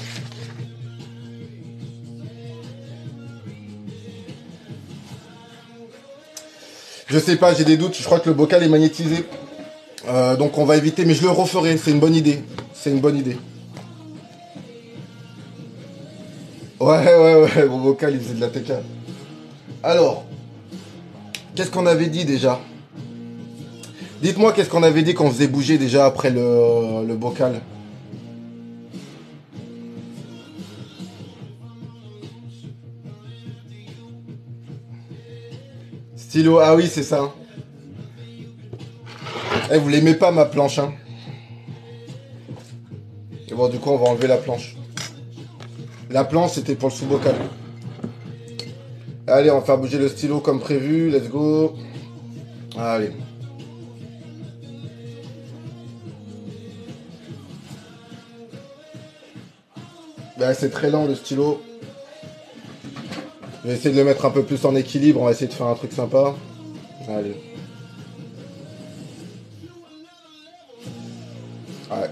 Je sais pas, j'ai des doutes, je crois que le bocal est magnétisé. Donc on va éviter, mais je le referai, c'est une bonne idée. C'est une bonne idée. Ouais, mon bocal il faisait de la TK. Alors, qu'est-ce qu'on avait dit déjà? Dites-moi qu'est-ce qu'on avait dit qu'on faisait bouger déjà après le bocal. Stylo, ah oui, c'est ça. Eh, vous l'aimez pas ma planche, hein? Et bon, du coup, on va enlever la planche. La planche, c'était pour le sous-bocal. Allez, on va faire bouger le stylo comme prévu. Let's go. Allez. Bah, c'est très lent le stylo. Je vais essayer de le mettre un peu plus en équilibre. On va essayer de faire un truc sympa. Allez. Ouais.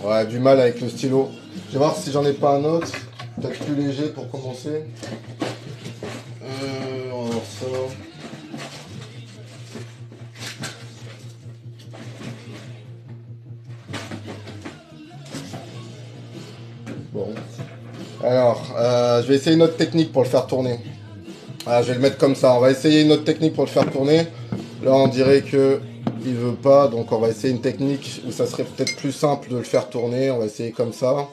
Ouais, du mal avec le stylo. Je vais voir si j'en ai pas un autre. Peut-être plus léger pour commencer. On va voir ça. Bon. Alors, je vais essayer une autre technique pour le faire tourner. Ah, je vais le mettre comme ça. On va essayer une autre technique pour le faire tourner. Là, on dirait que il veut pas. Donc, on va essayer une technique où ça serait peut-être plus simple de le faire tourner. On va essayer comme ça.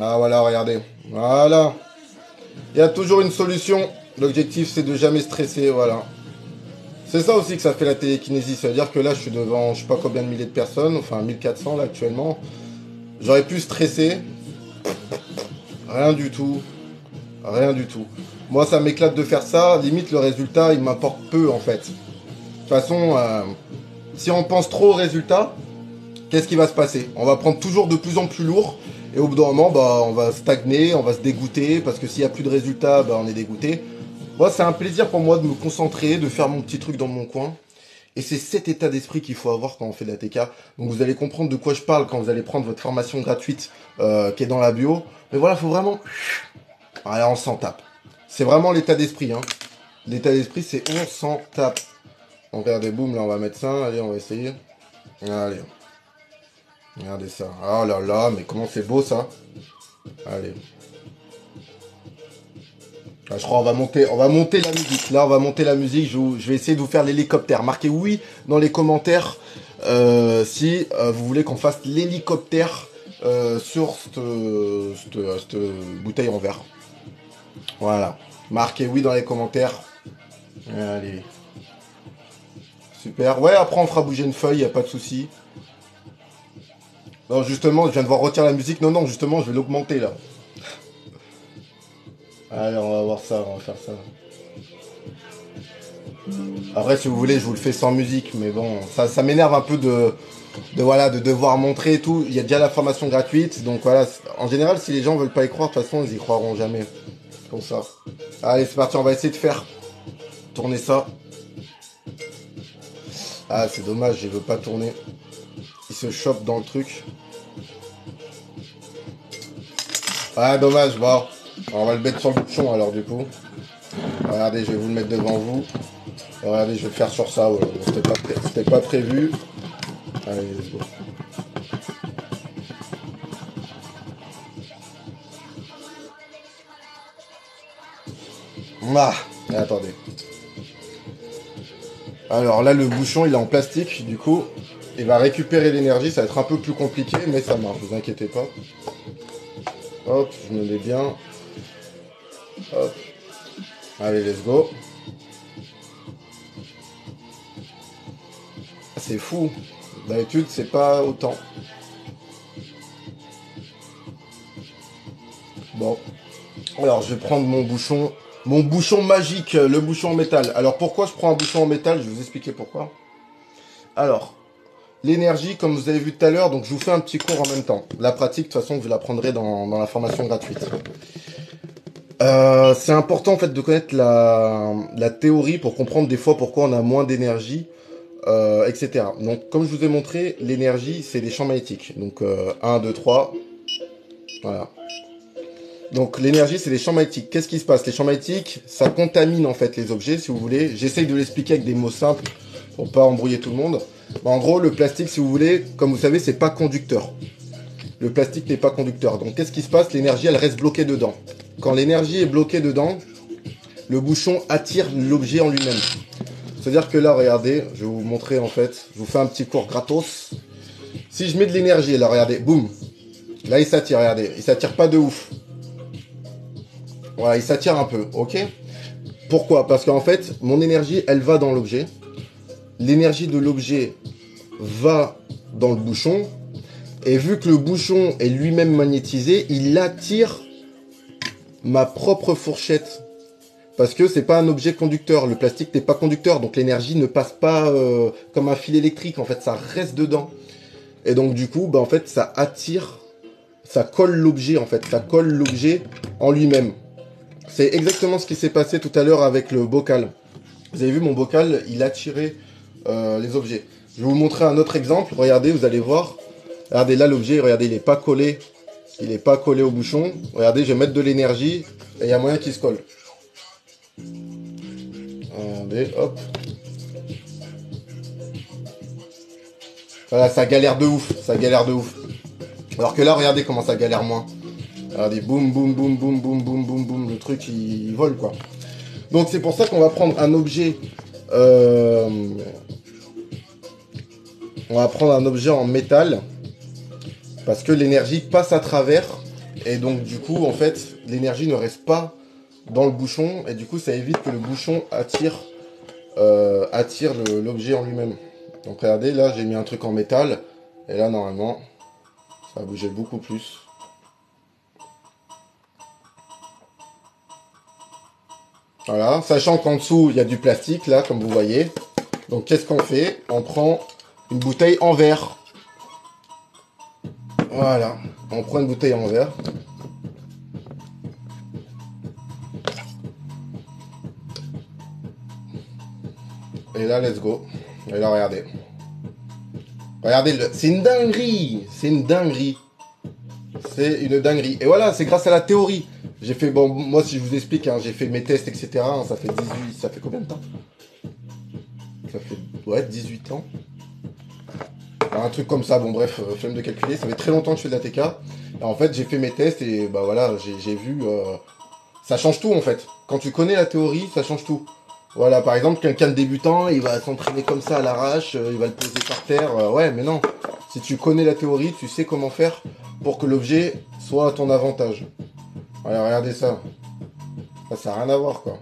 Ah, voilà, regardez. Voilà. Il y a toujours une solution. L'objectif, c'est de jamais stresser. Voilà. C'est ça aussi que ça fait la télékinésie. C'est-à-dire que là, je suis devant, je sais pas combien de milliers de personnes. Enfin, 1400 là actuellement. J'aurais pu stresser. Rien du tout. Rien du tout. Moi, ça m'éclate de faire ça. Limite, le résultat, il m'importe peu, en fait. De toute façon, si on pense trop au résultat, qu'est-ce qui va se passer? On va prendre toujours de plus en plus lourd. Et au bout d'un moment, bah, on va stagner, on va se dégoûter. Parce que s'il n'y a plus de résultats, bah, on est dégoûté. Moi, c'est un plaisir pour moi de me concentrer, de faire mon petit truc dans mon coin. Et c'est cet état d'esprit qu'il faut avoir quand on fait de la TK. Donc vous allez comprendre de quoi je parle quand vous allez prendre votre formation gratuite qui est dans la bio. Mais voilà, il faut vraiment... Allez, on s'en tape. C'est vraiment l'état d'esprit. Hein. L'état d'esprit, c'est on s'en tape. On regarde, boum, là on va mettre ça. Allez, on va essayer. Allez. Regardez ça. Oh là là, mais comment c'est beau ça. Allez. Ah, je crois on va monter la musique. Là, on va monter la musique. Je vais essayer de vous faire l'hélicoptère. Marquez oui dans les commentaires si vous voulez qu'on fasse l'hélicoptère sur cette bouteille en verre. Voilà. Marquez oui dans les commentaires. Allez. Super. Ouais, après on fera bouger une feuille, y a pas de souci. Non, justement, je viens de voir retirer la musique. Non, justement, je vais l'augmenter là. Allez, on va voir ça, on va faire ça. Après, si vous voulez, je vous le fais sans musique, mais bon, ça m'énerve un peu voilà, de devoir montrer et tout. Il y a déjà la formation gratuite, donc voilà. En général, si les gens veulent pas y croire, de toute façon, ils y croiront jamais. Comme ça. Allez, c'est parti, on va essayer de faire tourner ça. Ah, c'est dommage, je veux pas tourner. Il se chope dans le truc. Ah, dommage, bon. On va le mettre sur le bouchon alors, du coup. Regardez, je vais vous le mettre devant vous. Regardez, je vais le faire sur ça. Ouais. C'était pas prévu. Allez, let's go. Ah, attendez. Alors là, le bouchon, il est en plastique. Du coup, il va récupérer l'énergie. Ça va être un peu plus compliqué, mais ça marche. Vous inquiétez pas. Hop, je me mets bien. Hop. Allez, let's go. C'est fou. D'habitude, c'est pas autant. Bon. Alors, je vais prendre mon bouchon magique, le bouchon en métal. Alors, pourquoi je prends un bouchon en métal? Je vais vous expliquer pourquoi. Alors, l'énergie, comme vous avez vu tout à l'heure, donc je vous fais un petit cours en même temps. La pratique, de toute façon, vous l'apprendrez dans la formation gratuite. C'est important en fait de connaître la théorie pour comprendre des fois pourquoi on a moins d'énergie, etc. Donc comme je vous ai montré, l'énergie c'est des champs magnétiques. Donc 1, 2, 3, voilà. Donc l'énergie c'est des champs magnétiques. Qu'est-ce qui se passe? Les champs magnétiques, ça contamine en fait les objets, si vous voulez. J'essaye de l'expliquer avec des mots simples pour pas embrouiller tout le monde. En gros, le plastique, si vous voulez, comme vous savez, c'est pas conducteur. Le plastique n'est pas conducteur. Donc qu'est-ce qui se passe? L'énergie, elle reste bloquée dedans. Quand l'énergie est bloquée dedans, le bouchon attire l'objet en lui-même. C'est-à-dire que là, regardez, je vais vous montrer en fait, je vous fais un petit cours gratos. Si je mets de l'énergie, là, regardez, boum. Là, il s'attire, regardez. Il s'attire pas de ouf. Voilà, il s'attire un peu, ok? Pourquoi? Parce qu'en fait, mon énergie, elle va dans l'objet. L'énergie de l'objet va dans le bouchon. Et vu que le bouchon est lui-même magnétisé, il attire ma propre fourchette. Parce que c'est pas un objet conducteur. Le plastique n'est pas conducteur. Donc l'énergie ne passe pas comme un fil électrique. En fait, ça reste dedans. Et donc du coup, bah, en fait, ça attire, ça colle l'objet. En fait, ça colle l'objet en lui-même. C'est exactement ce qui s'est passé tout à l'heure avec le bocal. Vous avez vu, mon bocal, il attirait les objets. Je vais vous montrer un autre exemple. Regardez, vous allez voir. Regardez là, l'objet, regardez, il n'est pas collé. Il n'est pas collé au bouchon. Regardez, je vais mettre de l'énergie et il y a moyen qu'il se colle. Regardez, hop. Voilà, ça galère de ouf. Ça galère de ouf. Alors que là, regardez comment ça galère moins. Regardez, boum, boum, boum, boum, boum, boum, boum, boum. Le truc, il vole, quoi. Donc, c'est pour ça qu'on va prendre un objet... on va prendre un objet en métal. Parce que l'énergie passe à travers. Et donc, du coup, en fait, l'énergie ne reste pas dans le bouchon. Et du coup, ça évite que le bouchon attire l'objet en lui-même. Donc, regardez, là, j'ai mis un truc en métal. Et là, normalement, ça va bouger beaucoup plus. Voilà. Sachant qu'en dessous, il y a du plastique, là, comme vous voyez. Donc, qu'est-ce qu'on fait? On prend une bouteille en verre. Voilà. On prend une bouteille en verre. Et là, let's go. Et là, regardez. Regardez, c'est une dinguerie. C'est une dinguerie. C'est une dinguerie. Et voilà, c'est grâce à la théorie. J'ai fait, bon, moi, si je vous explique, hein, j'ai fait mes tests, etc. Hein, ça fait 18, ça fait combien de temps? Ça fait, ouais, 18 ans. Alors, un truc comme ça, bon, bref, flemme de calculer. Ça fait très longtemps que je fais de la TK. Et en fait, j'ai fait mes tests et, bah voilà, j'ai vu... ça change tout, en fait. Quand tu connais la théorie, ça change tout. Voilà, par exemple, quelqu'un de débutant, il va s'entraîner comme ça à l'arrache, il va le poser par terre. Ouais, mais non. Si tu connais la théorie, tu sais comment faire pour que l'objet soit à ton avantage. Voilà, regardez ça. Ça n'a rien à voir, quoi.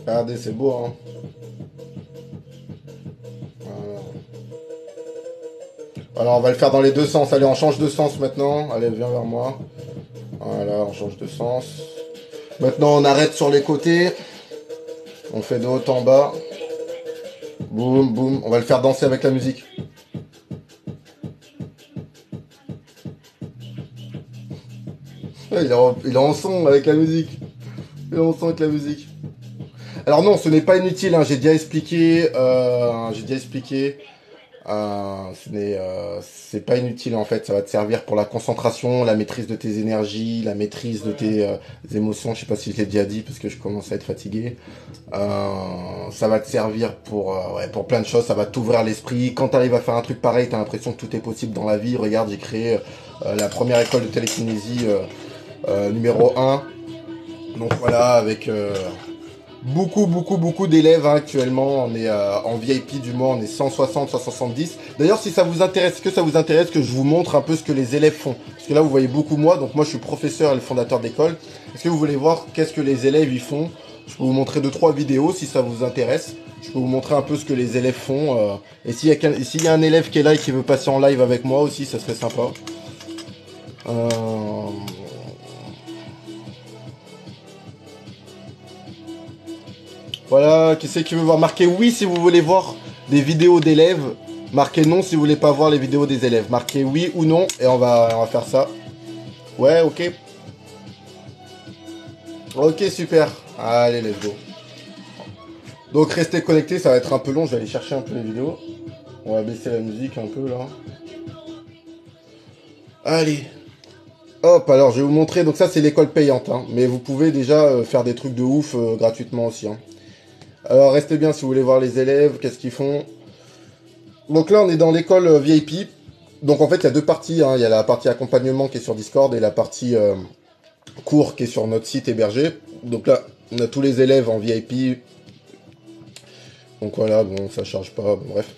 Regardez, c'est beau, hein. Voilà. Alors, on va le faire dans les deux sens. Allez, on change de sens maintenant. Allez, viens vers moi. Voilà, on change de sens. Maintenant, on arrête sur les côtés. On fait de haut en bas. Boum, boum. On va le faire danser avec la musique. Il est en son avec la musique. Il est en son avec la musique. Alors non, ce n'est pas inutile, hein. J'ai déjà expliqué. C'est pas inutile en fait. Ça va te servir pour la concentration, la maîtrise de tes énergies, la maîtrise de tes émotions. Je sais pas si je l'ai déjà dit parce que je commence à être fatigué. Ça va te servir pour plein de choses. Ça va t'ouvrir l'esprit. Quand tu arrives à faire un truc pareil, t'as l'impression que tout est possible dans la vie. Regarde, j'ai créé la première école de télékinésie numéro 1. Donc voilà, avec beaucoup d'élèves hein, actuellement. On est en VIP du mois, on est 160, 170. D'ailleurs, si ça vous intéresse, que ça vous intéresse que je vous montre un peu ce que les élèves font? Parce que là, vous voyez beaucoup moi. Donc moi, je suis professeur et le fondateur d'école. Est-ce que vous voulez voir qu'est-ce que les élèves y font? Je peux vous montrer 2-3 vidéos si ça vous intéresse. Je peux vous montrer un peu ce que les élèves font. Et s'il y a un élève qui est là et qui veut passer en live avec moi aussi, ça serait sympa. Voilà, qui c'est qui veut voir? Marquez oui si vous voulez voir des vidéos d'élèves. Marquez non si vous voulez pas voir les vidéos des élèves. Marquez oui ou non et on va faire ça. Ouais, ok. Ok, super. Allez, let's go. Donc restez connectés, ça va être un peu long, je vais aller chercher un peu les vidéos. On va baisser la musique un peu là. Allez. Hop, alors je vais vous montrer, donc ça c'est l'école payante, hein, mais vous pouvez déjà faire des trucs de ouf gratuitement aussi. Hein. Alors restez bien si vous voulez voir les élèves, qu'est-ce qu'ils font. Donc là on est dans l'école VIP, donc en fait il y a deux parties, hein. Il y a la partie accompagnement qui est sur Discord et la partie cours qui est sur notre site hébergé. Donc là on a tous les élèves en VIP, donc voilà, bon ça charge pas, bon, bref.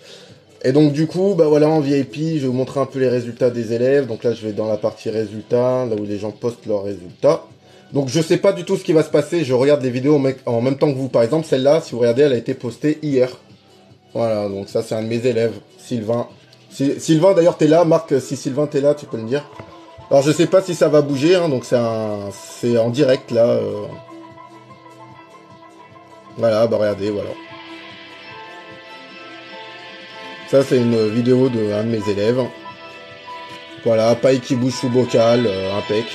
Et donc du coup, bah voilà, en VIP, je vais vous montrer un peu les résultats des élèves. Donc là, je vais dans la partie résultats, là où les gens postent leurs résultats. Donc je sais pas du tout ce qui va se passer, je regarde les vidéos en même temps que vous. Par exemple, celle-là, si vous regardez, elle a été postée hier. Voilà, donc ça c'est un de mes élèves, Sylvain. Sylvain, d'ailleurs, t'es là, Marc, si Sylvain t'es là, tu peux me dire. Alors je sais pas si ça va bouger, hein, donc c'est en direct là. Voilà, bah regardez, voilà. Ça, c'est une vidéo d'un de mes élèves. Voilà, paille qui bouge sous bocal, impec.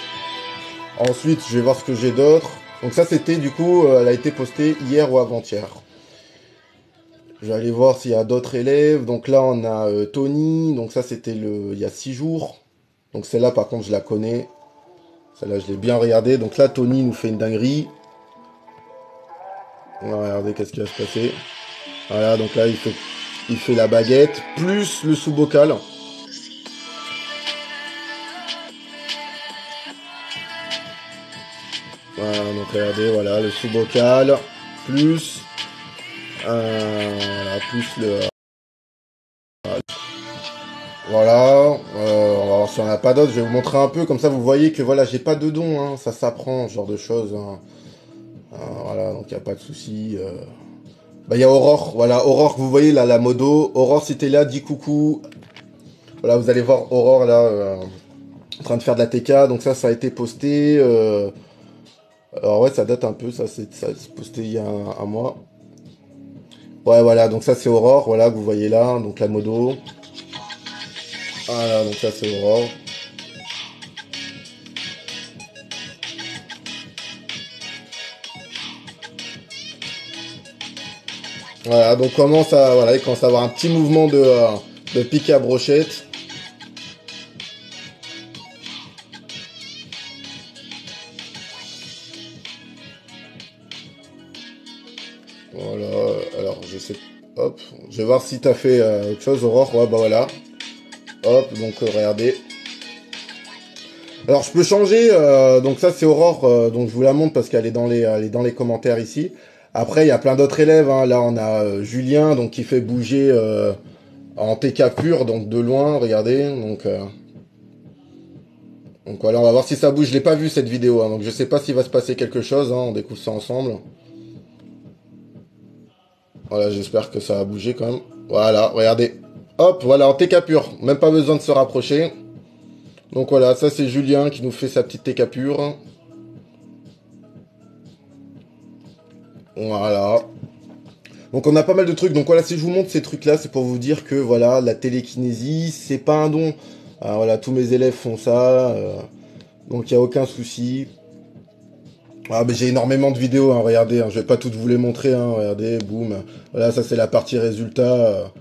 Ensuite, je vais voir ce que j'ai d'autre. Donc ça, c'était du coup, elle a été postée hier ou avant-hier. Je vais aller voir s'il y a d'autres élèves. Donc là, on a Tony. Donc ça, c'était il y a 6 jours. Donc celle-là, par contre, je la connais. Celle-là, je l'ai bien regardée. Donc là, Tony nous fait une dinguerie. On va regarder qu'est-ce qui va se passer. Voilà, donc là, il fait la baguette, plus le sous-bocal. Voilà, donc regardez, voilà, le sous-bocal, plus, voilà, plus le... Voilà, on va voir si on n'a pas d'autres, je vais vous montrer un peu, comme ça vous voyez que voilà, j'ai pas de dons, hein, ça s'apprend, ce genre de choses. Hein. Voilà, donc il n'y a pas de souci. Bah, il y a Aurore, voilà, Aurore, vous voyez là, la modo. Aurore, si t'es là, dis coucou. Voilà, vous allez voir Aurore là, en train de faire de la TK, donc ça a été posté. Alors ouais, ça date un peu, ça c'est posté il y a un mois. Ouais, voilà, donc ça c'est Aurore, voilà, que vous voyez là, donc la modo. Voilà, donc ça c'est Aurore. Voilà, donc voilà, il commence à avoir un petit mouvement de pique à brochette. Voilà, alors je sais, hop, je vais voir si t'as fait autre chose, Aurore, ouais, bah voilà. Hop, donc regardez. Alors je peux changer, donc ça c'est Aurore, donc je vous la montre parce qu'elle elle est dans les commentaires ici. Après il y a plein d'autres élèves, hein. Là on a Julien donc qui fait bouger en TK pur, donc de loin, regardez. Donc voilà, on va voir si ça bouge. Je l'ai pas vu cette vidéo, hein, donc je sais pas s'il va se passer quelque chose, hein, on découvre ça ensemble. Voilà, j'espère que ça va bouger quand même. Voilà, regardez. Hop, voilà, en TK pur, même pas besoin de se rapprocher. Donc voilà, ça c'est Julien qui nous fait sa petite TK pure. Voilà. Donc on a pas mal de trucs. Donc voilà, si je vous montre ces trucs-là, c'est pour vous dire que voilà, la télékinésie, c'est pas un don. Alors, voilà, tous mes élèves font ça. Donc il n'y a aucun souci. Ah, mais j'ai énormément de vidéos, hein, regardez, hein, je vais pas toutes vous les montrer, hein, regardez, boum. Voilà, ça c'est la partie résultat.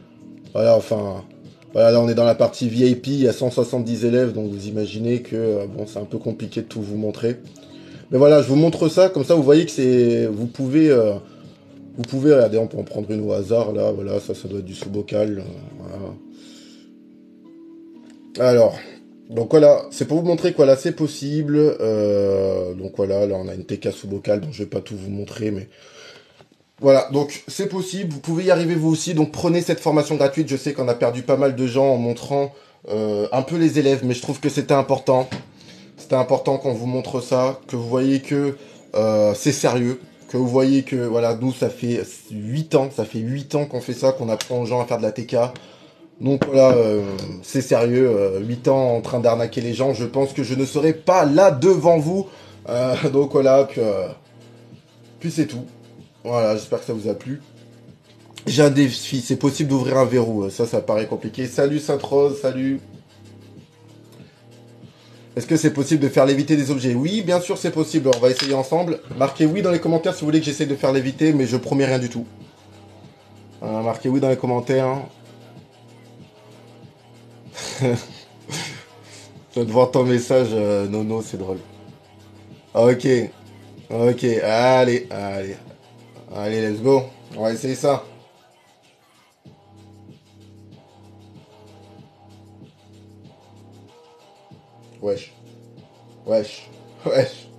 Voilà, enfin, voilà, là on est dans la partie VIP, il y a 170 élèves, donc vous imaginez que, bon, c'est un peu compliqué de tout vous montrer. Mais voilà, je vous montre ça, comme ça vous voyez que c'est, vous pouvez, regardez, on peut en prendre une au hasard, là, voilà, ça doit être du sous-bocal, voilà. Alors, donc voilà, c'est pour vous montrer que voilà, c'est possible. Donc voilà, là on a une TK sous bocal, donc je vais pas tout vous montrer, mais voilà, donc c'est possible, vous pouvez y arriver vous aussi, donc prenez cette formation gratuite. Je sais qu'on a perdu pas mal de gens en montrant un peu les élèves, mais je trouve que c'était important. C'était important qu'on vous montre ça, que vous voyez que c'est sérieux, que vous voyez que voilà, nous ça fait 8 ans, qu'on fait ça, qu'on apprend aux gens à faire de la TK. Donc voilà, c'est sérieux, 8 ans en train d'arnaquer les gens, je pense que je ne serai pas là devant vous. Donc voilà, puis c'est tout. Voilà, j'espère que ça vous a plu. J'ai un défi, c'est possible d'ouvrir un verrou. Ça paraît compliqué. Salut Sainte-Rose, salut. Est-ce que c'est possible de faire léviter des objets? Oui, bien sûr c'est possible, on va essayer ensemble. Marquez oui dans les commentaires si vous voulez que j'essaye de faire léviter, mais je promets rien du tout. Marquez oui dans les commentaires. Je viens de voir ton message, Nono, c'est drôle. Ok, ok, allez, allez. Allez, let's go. On va essayer ça. Wesh, wesh, wesh.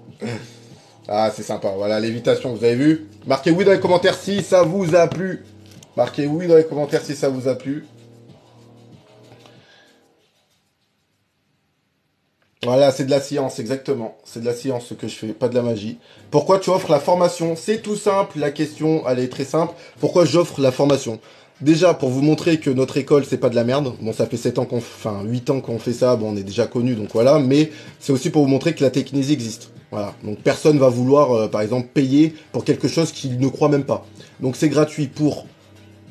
Ah, c'est sympa. Voilà, lévitation, vous avez vu? Marquez oui dans les commentaires si ça vous a plu. Marquez oui dans les commentaires si ça vous a plu. Voilà, c'est de la science, exactement. C'est de la science ce que je fais, pas de la magie. Pourquoi tu offres la formation? C'est tout simple, la question, elle est très simple. Pourquoi j'offre la formation? Déjà, pour vous montrer que notre école, c'est pas de la merde. Bon, ça fait 7 ans enfin, 8 ans qu'on fait ça, bon, on est déjà connus, donc voilà. Mais c'est aussi pour vous montrer que la technisie existe. Voilà. Donc personne va vouloir, par exemple, payer pour quelque chose qu'il ne croit même pas. Donc c'est gratuit pour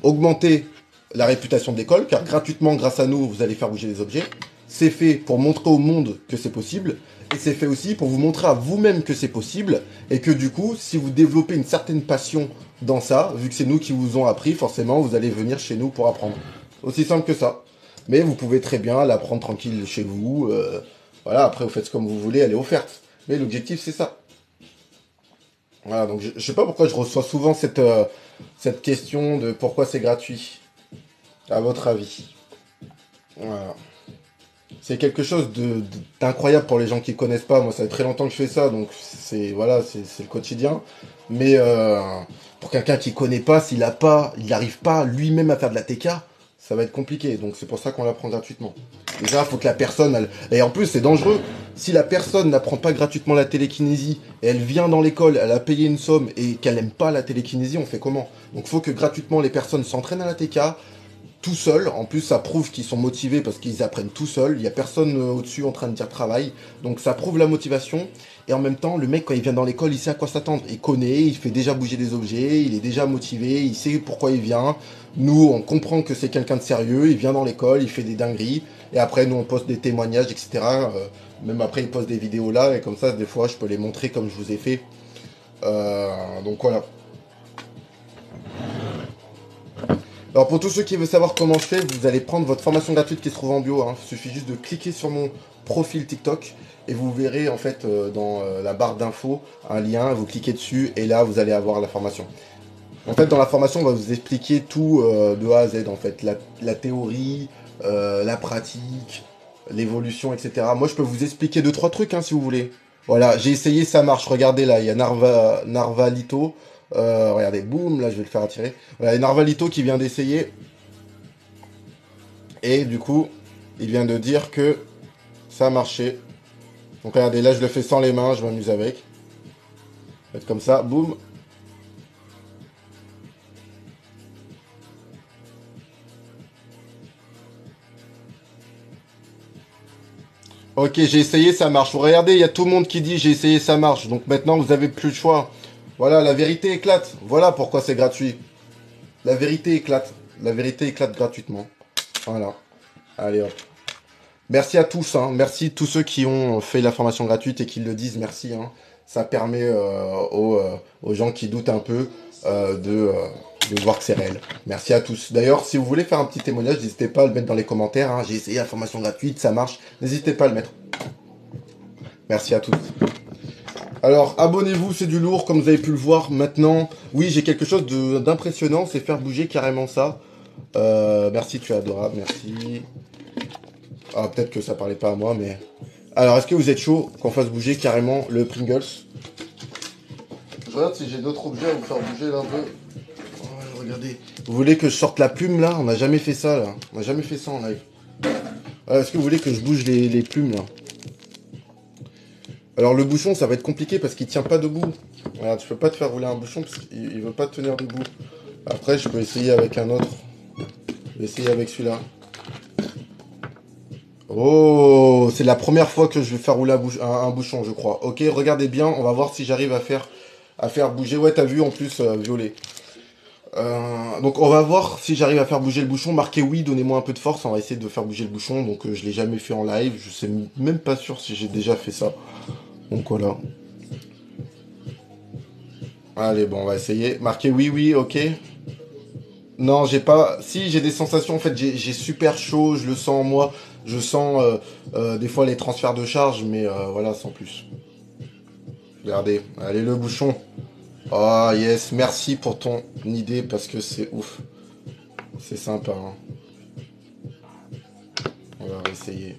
augmenter la réputation de l'école, car gratuitement, grâce à nous, vous allez faire bouger les objets. C'est fait pour montrer au monde que c'est possible, et c'est fait aussi pour vous montrer à vous-même que c'est possible, et que du coup, si vous développez une certaine passion dans ça, vu que c'est nous qui vous ont appris, forcément, vous allez venir chez nous pour apprendre. Aussi simple que ça. Mais vous pouvez très bien l'apprendre tranquille chez vous. Voilà, après, vous faites comme vous voulez, elle est offerte. Mais l'objectif, c'est ça. Voilà, donc je sais pas pourquoi je reçois souvent cette question de pourquoi c'est gratuit, à votre avis. Voilà. C'est quelque chose d'incroyable pour les gens qui connaissent pas. Moi, ça fait très longtemps que je fais ça, donc c'est voilà, c'est le quotidien. Mais pour quelqu'un qui connaît pas, il n'arrive pas lui-même à faire de la TK, ça va être compliqué. Donc c'est pour ça qu'on l'apprend gratuitement. Déjà, il faut que la personne, et en plus c'est dangereux. Si la personne n'apprend pas gratuitement la télékinésie, et elle vient dans l'école, elle a payé une somme et qu'elle n'aime pas la télékinésie, on fait comment? Donc il faut que gratuitement les personnes s'entraînent à la TK, tout seuls. En plus, ça prouve qu'ils sont motivés parce qu'ils apprennent tout seuls. Il n'y a personne au-dessus en train de dire travail. Donc ça prouve la motivation. Et en même temps, le mec, quand il vient dans l'école, il sait à quoi s'attendre. Il connaît, il fait déjà bouger des objets, il est déjà motivé, il sait pourquoi il vient. Nous, on comprend que c'est quelqu'un de sérieux, il vient dans l'école, il fait des dingueries. Et après, nous, on poste des témoignages, etc. Même après, il poste des vidéos là. Et comme ça, des fois, je peux les montrer comme je vous ai fait. Donc voilà. Alors pour tous ceux qui veulent savoir comment je fais, vous allez prendre votre formation gratuite qui se trouve en bio. Il suffit juste de cliquer sur mon profil TikTok et vous verrez en fait dans la barre d'infos un lien, vous cliquez dessus et là vous allez avoir la formation. En fait dans la formation on va vous expliquer tout de A à Z en fait, la théorie, la pratique, l'évolution, etc. Moi je peux vous expliquer 2-3 trucs si vous voulez. Voilà, j'ai essayé, ça marche. Regardez là, il y a Narvalito. Regardez, boum, là je vais le faire attirer. Voilà, il y a Narvalito qui vient d'essayer. Et du coup, il vient de dire que ça a marché. Donc regardez, là je le fais sans les mains, je m'amuse avec. Faites comme ça, boum. Ok, j'ai essayé, ça marche. Vous regardez, il y a tout le monde qui dit j'ai essayé, ça marche. Donc maintenant, vous avez plus le choix. Voilà, la vérité éclate. Voilà pourquoi c'est gratuit. La vérité éclate. La vérité éclate gratuitement. Voilà. Allez hop. Merci à tous. Merci tous ceux qui ont fait la formation gratuite et qui le disent. Merci. Ça permet aux gens qui doutent un peu de voir que c'est réel. Merci à tous. D'ailleurs, si vous voulez faire un petit témoignage, n'hésitez pas à le mettre dans les commentaires. J'ai essayé la formation gratuite, ça marche. N'hésitez pas à le mettre. Merci à tous. Alors, abonnez-vous, c'est du lourd, comme vous avez pu le voir maintenant. Oui, j'ai quelque chose d'impressionnant, c'est faire bouger carrément ça. Merci, tu es adorable, merci. Ah, peut-être que ça parlait pas à moi, mais... Alors, est-ce que vous êtes chaud qu'on fasse bouger carrément le Pringles? Je regarde si j'ai d'autres objets à vous faire bouger là un peu. Oh, regardez. Vous voulez que je sorte la plume là? On n'a jamais fait ça là. On n'a jamais fait ça en live. Est-ce que vous voulez que je bouge les plumes là? Alors le bouchon ça va être compliqué parce qu'il tient pas debout. Regarde, je peux pas te faire rouler un bouchon parce qu'il veut pas tenir debout. Après je peux essayer avec un autre. Je vais essayer avec celui-là. Oh, c'est la première fois que je vais faire rouler un bouchon je crois. Ok, regardez bien, on va voir si j'arrive à faire à faire bouger. Ouais, t'as vu en plus, violet. Donc on va voir si j'arrive à faire bouger le bouchon. Marquez oui, donnez-moi un peu de force. On va essayer de faire bouger le bouchon. Donc je l'ai jamais fait en live. Je sais même pas sûr si j'ai déjà fait ça. Donc voilà. Allez, bon, on va essayer. Marquez oui, oui, ok. Non, j'ai pas. Si, j'ai des sensations. En fait, j'ai super chaud. Je le sens en moi. Je sens des fois les transferts de charge, mais voilà, sans plus. Regardez. Allez, le bouchon. Ah, yes. Merci pour ton idée parce que c'est ouf. C'est sympa, hein. On va essayer.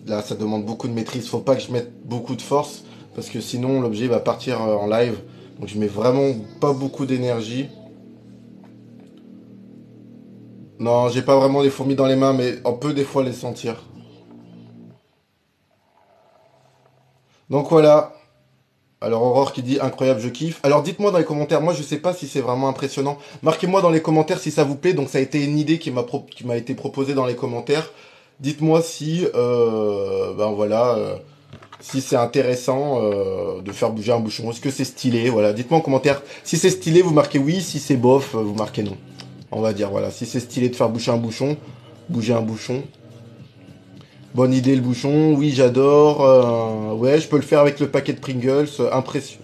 Là, ça demande beaucoup de maîtrise. Faut pas que je mette beaucoup de force parce que sinon l'objet va partir en live. Donc je mets vraiment pas beaucoup d'énergie. Non, j'ai pas vraiment les fourmis dans les mains, mais on peut des fois les sentir. Donc voilà. Alors Aurore qui dit incroyable, je kiffe. Alors dites-moi dans les commentaires, moi je sais pas si c'est vraiment impressionnant. Marquez-moi dans les commentaires si ça vous plaît. Donc ça a été une idée qui m'a été proposée dans les commentaires. Dites-moi si ben voilà si c'est intéressant de faire bouger un bouchon. Est-ce que c'est stylé? Voilà, dites-moi en commentaire. Si c'est stylé, vous marquez oui. Si c'est bof, vous marquez non. On va dire voilà. Si c'est stylé de faire bouger un bouchon. Bonne idée le bouchon, oui j'adore. Ouais, je peux le faire avec le paquet de Pringles.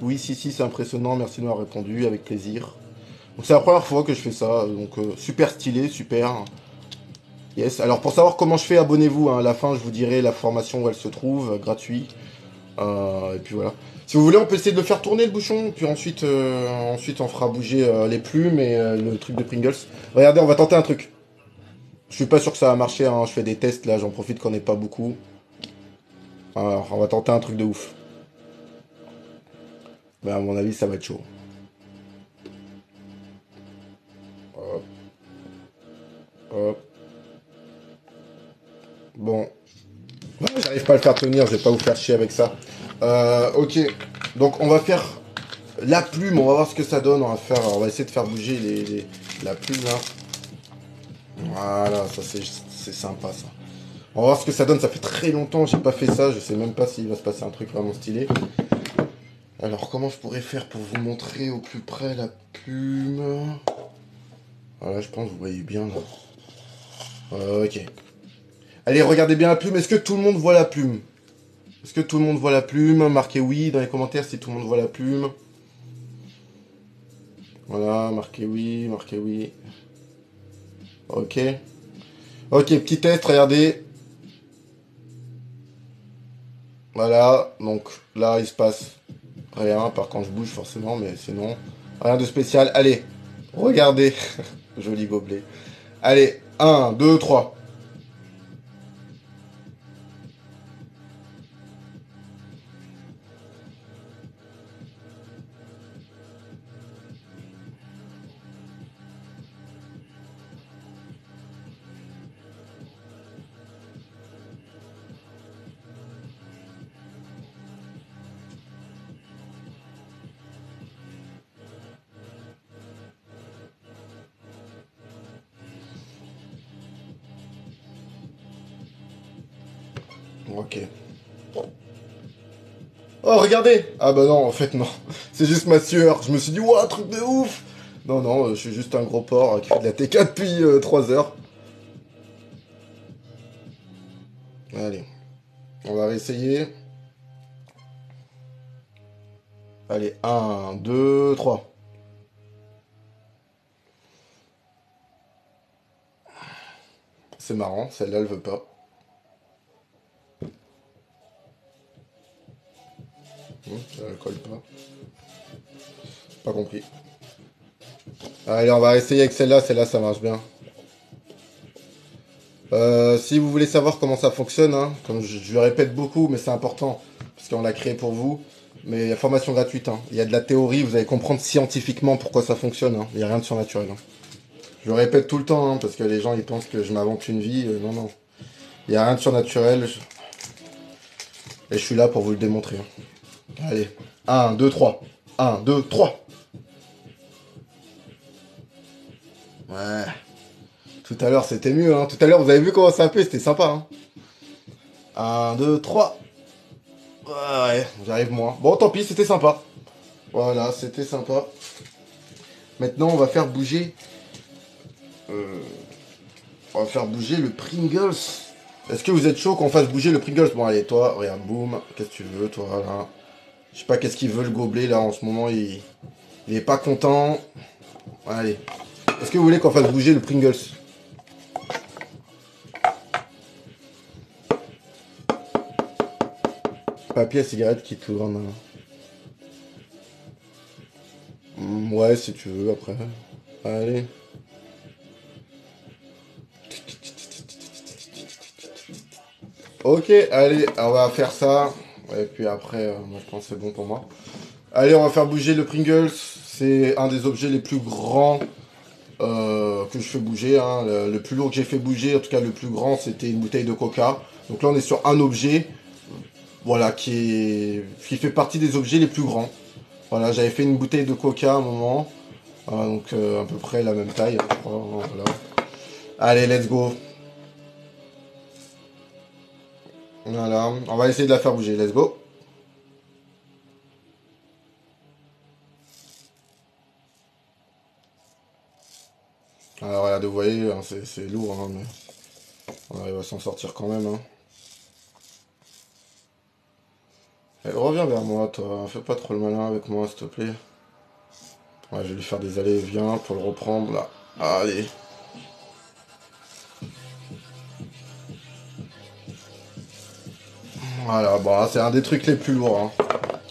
Oui, si, c'est impressionnant. Merci de m'avoir répondu, avec plaisir. Donc c'est la première fois que je fais ça. Donc super stylé, super. Yes. Alors pour savoir comment je fais, abonnez-vous, hein. À la fin, je vous dirai la formation où elle se trouve, gratuit. Et puis voilà. Si vous voulez, on peut essayer de le faire tourner le bouchon. Puis ensuite, on fera bouger les plumes et le truc de Pringles. Regardez, on va tenter un truc. Je suis pas sûr que ça va marcher, hein. Je fais des tests là, j'en profite qu'on n'est pas beaucoup. Alors, on va tenter un truc de ouf. Mais à mon avis, ça va être chaud. Hop, hop. Bon. Ouais, j'arrive pas à le faire tenir, je vais pas vous faire chier avec ça. Ok. Donc, on va faire la plume, on va voir ce que ça donne. On va essayer de faire bouger la plume là. Voilà, ça c'est sympa ça. On va voir ce que ça donne, ça fait très longtemps que j'ai pas fait ça, je sais même pas s'il va se passer un truc vraiment stylé. Alors comment je pourrais faire pour vous montrer au plus près la plume? Voilà, je pense que vous voyez bien là. Ok. Allez, regardez bien la plume, est-ce que tout le monde voit la plume? Est-ce que tout le monde voit la plume? Marquez oui dans les commentaires si tout le monde voit la plume. Voilà, marquez oui, marquez oui. Ok. Ok, petit test, regardez. Voilà, donc là il se passe rien, par quand je bouge forcément, mais sinon, rien de spécial. Allez, regardez, joli gobelet. Allez, 1, 2, 3. Ok. Oh, regardez! Ah bah non, en fait non. C'est juste ma sueur. Je me suis dit, ouah, truc de ouf! Non, non, je suis juste un gros porc qui fait de la TK depuis 3 heures. Allez, on va réessayer. Allez, 1, 2, 3. C'est marrant, celle-là, elle veut pas. Ça ne colle pas. Pas compris. Allez, on va essayer avec celle-là. Celle-là, ça marche bien. Si vous voulez savoir comment ça fonctionne, hein, comme je le répète beaucoup, mais c'est important, parce qu'on l'a créé pour vous, mais il y a formation gratuite, hein. Il y a de la théorie, vous allez comprendre scientifiquement pourquoi ça fonctionne, hein. Il n'y a rien de surnaturel, hein. Je le répète tout le temps, hein, parce que les gens ils pensent que je m'invente une vie. Non, non. Il n'y a rien de surnaturel. Et je suis là pour vous le démontrer, hein. Allez. 1, 2, 3. 1, 2, 3. Ouais. Tout à l'heure, c'était mieux, hein. Tout à l'heure, vous avez vu comment ça a fait, c'était sympa, hein. 1, 2, 3. Ouais, j'arrive moins. Bon, tant pis, c'était sympa. Voilà, c'était sympa. Maintenant, on va faire bouger... on va faire bouger le Pringles. Est-ce que vous êtes chaud qu'on fasse bouger le Pringles? Bon, allez, toi, regarde, boum. Qu'est-ce que tu veux, toi, là? Je sais pas qu'est-ce qu'il veut, le gobelet, là, en ce moment, il est pas content. Allez. Est-ce que vous voulez qu'on fasse bouger le Pringles? Papier à cigarette qui tourne. Ouais, si tu veux, après. Allez. Ok, allez, on va faire ça. Et puis après, moi, je pense que c'est bon pour moi. Allez, on va faire bouger le Pringles. C'est un des objets les plus grands que je fais bouger. Hein. Le plus lourd que j'ai fait bouger, en tout cas le plus grand, c'était une bouteille de Coca. Donc là, on est sur un objet, voilà, qui fait partie des objets les plus grands. Voilà, j'avais fait une bouteille de Coca à un moment. Donc à peu près la même taille, je crois. Hein, voilà. Allez, let's go. Voilà, on va essayer de la faire bouger. Let's go. Alors regardez, vous voyez, hein, c'est lourd, hein, mais on arrive à s'en sortir quand même. Hein. Eh, reviens vers moi, toi. Fais pas trop le malin avec moi, s'il te plaît. Ouais, je vais lui faire des allées-et-viens pour le reprendre, là. Allez. Voilà, bon, c'est un des trucs les plus lourds. Hein.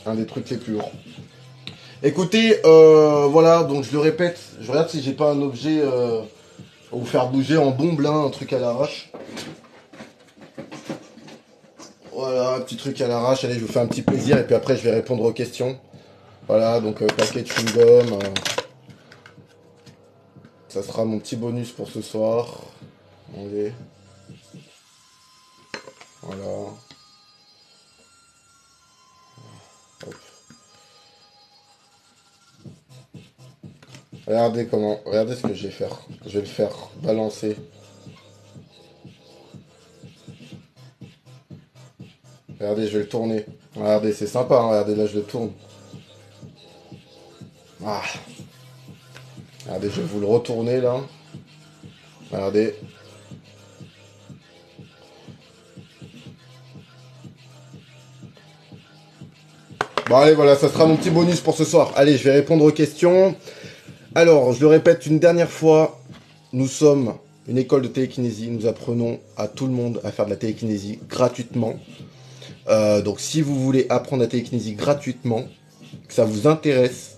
Un des trucs les plus lourds. Écoutez, voilà, donc je le répète. Je regarde si j'ai pas un objet pour vous faire bouger en bombe, là, un truc à l'arrache. Voilà, un petit truc à l'arrache. Allez, je vous fais un petit plaisir et puis après, je vais répondre aux questions. Voilà, donc paquet de chewing-gum. Ça sera mon petit bonus pour ce soir. Allez. Voilà. Hop. Regardez comment. Regardez ce que je vais faire. Je vais le faire balancer. Regardez, je vais le tourner. Regardez, c'est sympa. Hein, regardez, là, je le tourne. Ah. Regardez, je vais vous le retourner là. Regardez. Bon, allez, voilà, ça sera mon petit bonus pour ce soir. Allez, je vais répondre aux questions. Alors, je le répète une dernière fois. Nous sommes une école de télékinésie. Nous apprenons à tout le monde à faire de la télékinésie gratuitement. Donc, si vous voulez apprendre la télékinésie gratuitement, que ça vous intéresse,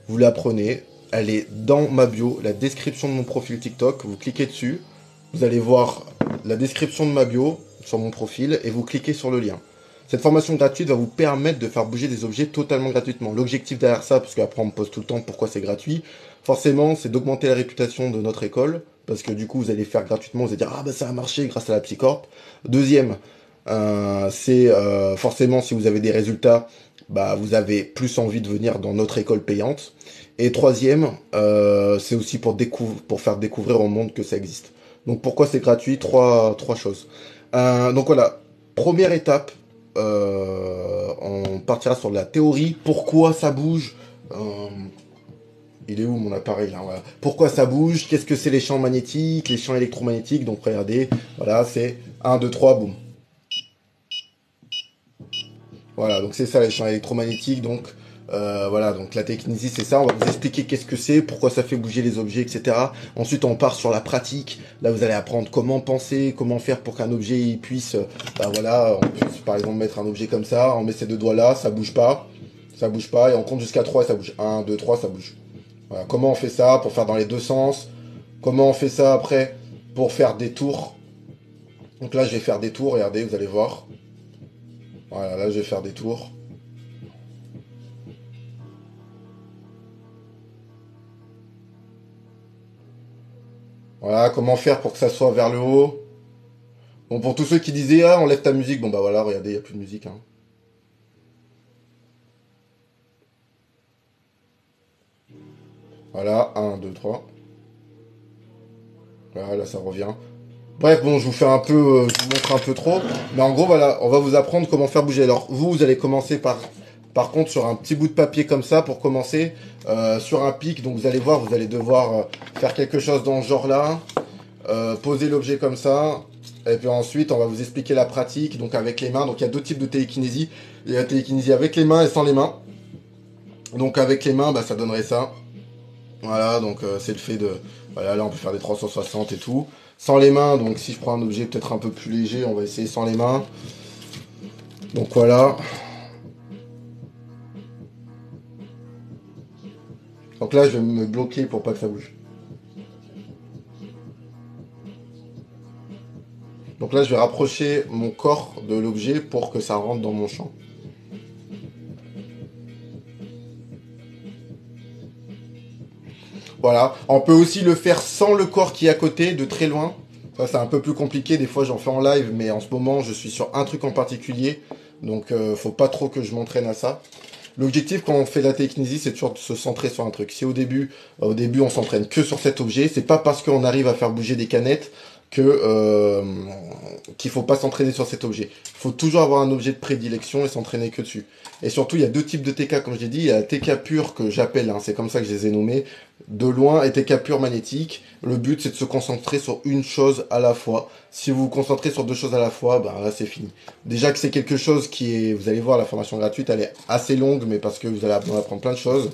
vous l'apprenez. Elle est dans ma bio, la description de mon profil TikTok. Vous cliquez dessus. Vous allez voir la description de ma bio sur mon profil et vous cliquez sur le lien. Cette formation gratuite va vous permettre de faire bouger des objets totalement gratuitement. L'objectif derrière ça, parce qu'après on me pose tout le temps pourquoi c'est gratuit, forcément c'est d'augmenter la réputation de notre école, parce que du coup vous allez faire gratuitement, vous allez dire ah bah ça a marché grâce à la Psycorp. Deuxième, c'est forcément si vous avez des résultats, bah vous avez plus envie de venir dans notre école payante. Et troisième, c'est aussi pour faire découvrir au monde que ça existe. Donc pourquoi c'est gratuit? Trois choses. Donc voilà, première étape, on partira sur la théorie, pourquoi ça bouge. Il est où mon appareil là, voilà. Pourquoi ça bouge? Qu'est-ce que c'est les champs magnétiques, les champs électromagnétiques? Donc regardez, voilà, c'est 1, 2, 3, boum. Voilà, donc c'est ça les champs électromagnétiques, donc voilà, donc la télékinésie c'est ça, on va vous expliquer qu'est-ce que c'est, pourquoi ça fait bouger les objets, etc. Ensuite on part sur la pratique, là vous allez apprendre comment penser, comment faire pour qu'un objet il puisse, bah voilà, on puisse par exemple mettre un objet comme ça, on met ses deux doigts là, ça bouge pas, et on compte jusqu'à 3 et ça bouge. 1, 2, 3, ça bouge. Voilà, comment on fait ça pour faire dans les deux sens, comment on fait ça après pour faire des tours. Donc là je vais faire des tours, regardez, vous allez voir. Voilà, là je vais faire des tours. Voilà, comment faire pour que ça soit vers le haut. Bon, pour tous ceux qui disaient, ah, on lève ta musique, bon bah voilà, regardez, il n'y a plus de musique. Hein. Voilà, un, 2, 3. Voilà, là ça revient. Bref, bon, je vous fais un peu, je vous montre un peu trop. Mais en gros, voilà, on va vous apprendre comment faire bouger. Alors, vous allez commencer par contre, sur un petit bout de papier comme ça, pour commencer, sur un pic. Donc, vous allez voir, vous allez devoir faire quelque chose dans ce genre-là. Poser l'objet comme ça. Et puis ensuite, on va vous expliquer la pratique, donc avec les mains. Donc, il y a deux types de télékinésie. Il y a la télékinésie avec les mains et sans les mains. Donc, avec les mains, bah, ça donnerait ça. Voilà, donc c'est le fait de... Voilà, là on peut faire des 360 et tout. Sans les mains, donc si je prends un objet peut-être un peu plus léger, on va essayer sans les mains. Donc voilà. Donc là, je vais me bloquer pour pas que ça bouge. Donc là, je vais rapprocher mon corps de l'objet pour que ça rentre dans mon champ. Voilà. On peut aussi le faire sans le corps qui est à côté, de très loin. Ça, c'est un peu plus compliqué. Des fois, j'en fais en live, mais en ce moment, je suis sur un truc en particulier. Donc, faut pas trop que je m'entraîne à ça. L'objectif quand on fait la télékinésie, c'est toujours de se centrer sur un truc. Si au début on s'entraîne que sur cet objet, c'est pas parce qu'on arrive à faire bouger des canettes qu'il faut pas s'entraîner sur cet objet. Il faut toujours avoir un objet de prédilection et s'entraîner que dessus. Et surtout, il y a deux types de TK, comme je l'ai dit. Il y a la TK pure que j'appelle, hein, c'est comme ça que je les ai nommés, de loin, et TK pure magnétique. Le but, c'est de se concentrer sur une chose à la fois. Si vous vous concentrez sur deux choses à la fois, ben là, c'est fini. Déjà que c'est quelque chose qui est, vous allez voir, la formation gratuite, elle est assez longue, mais parce que vous allez apprendre plein de choses.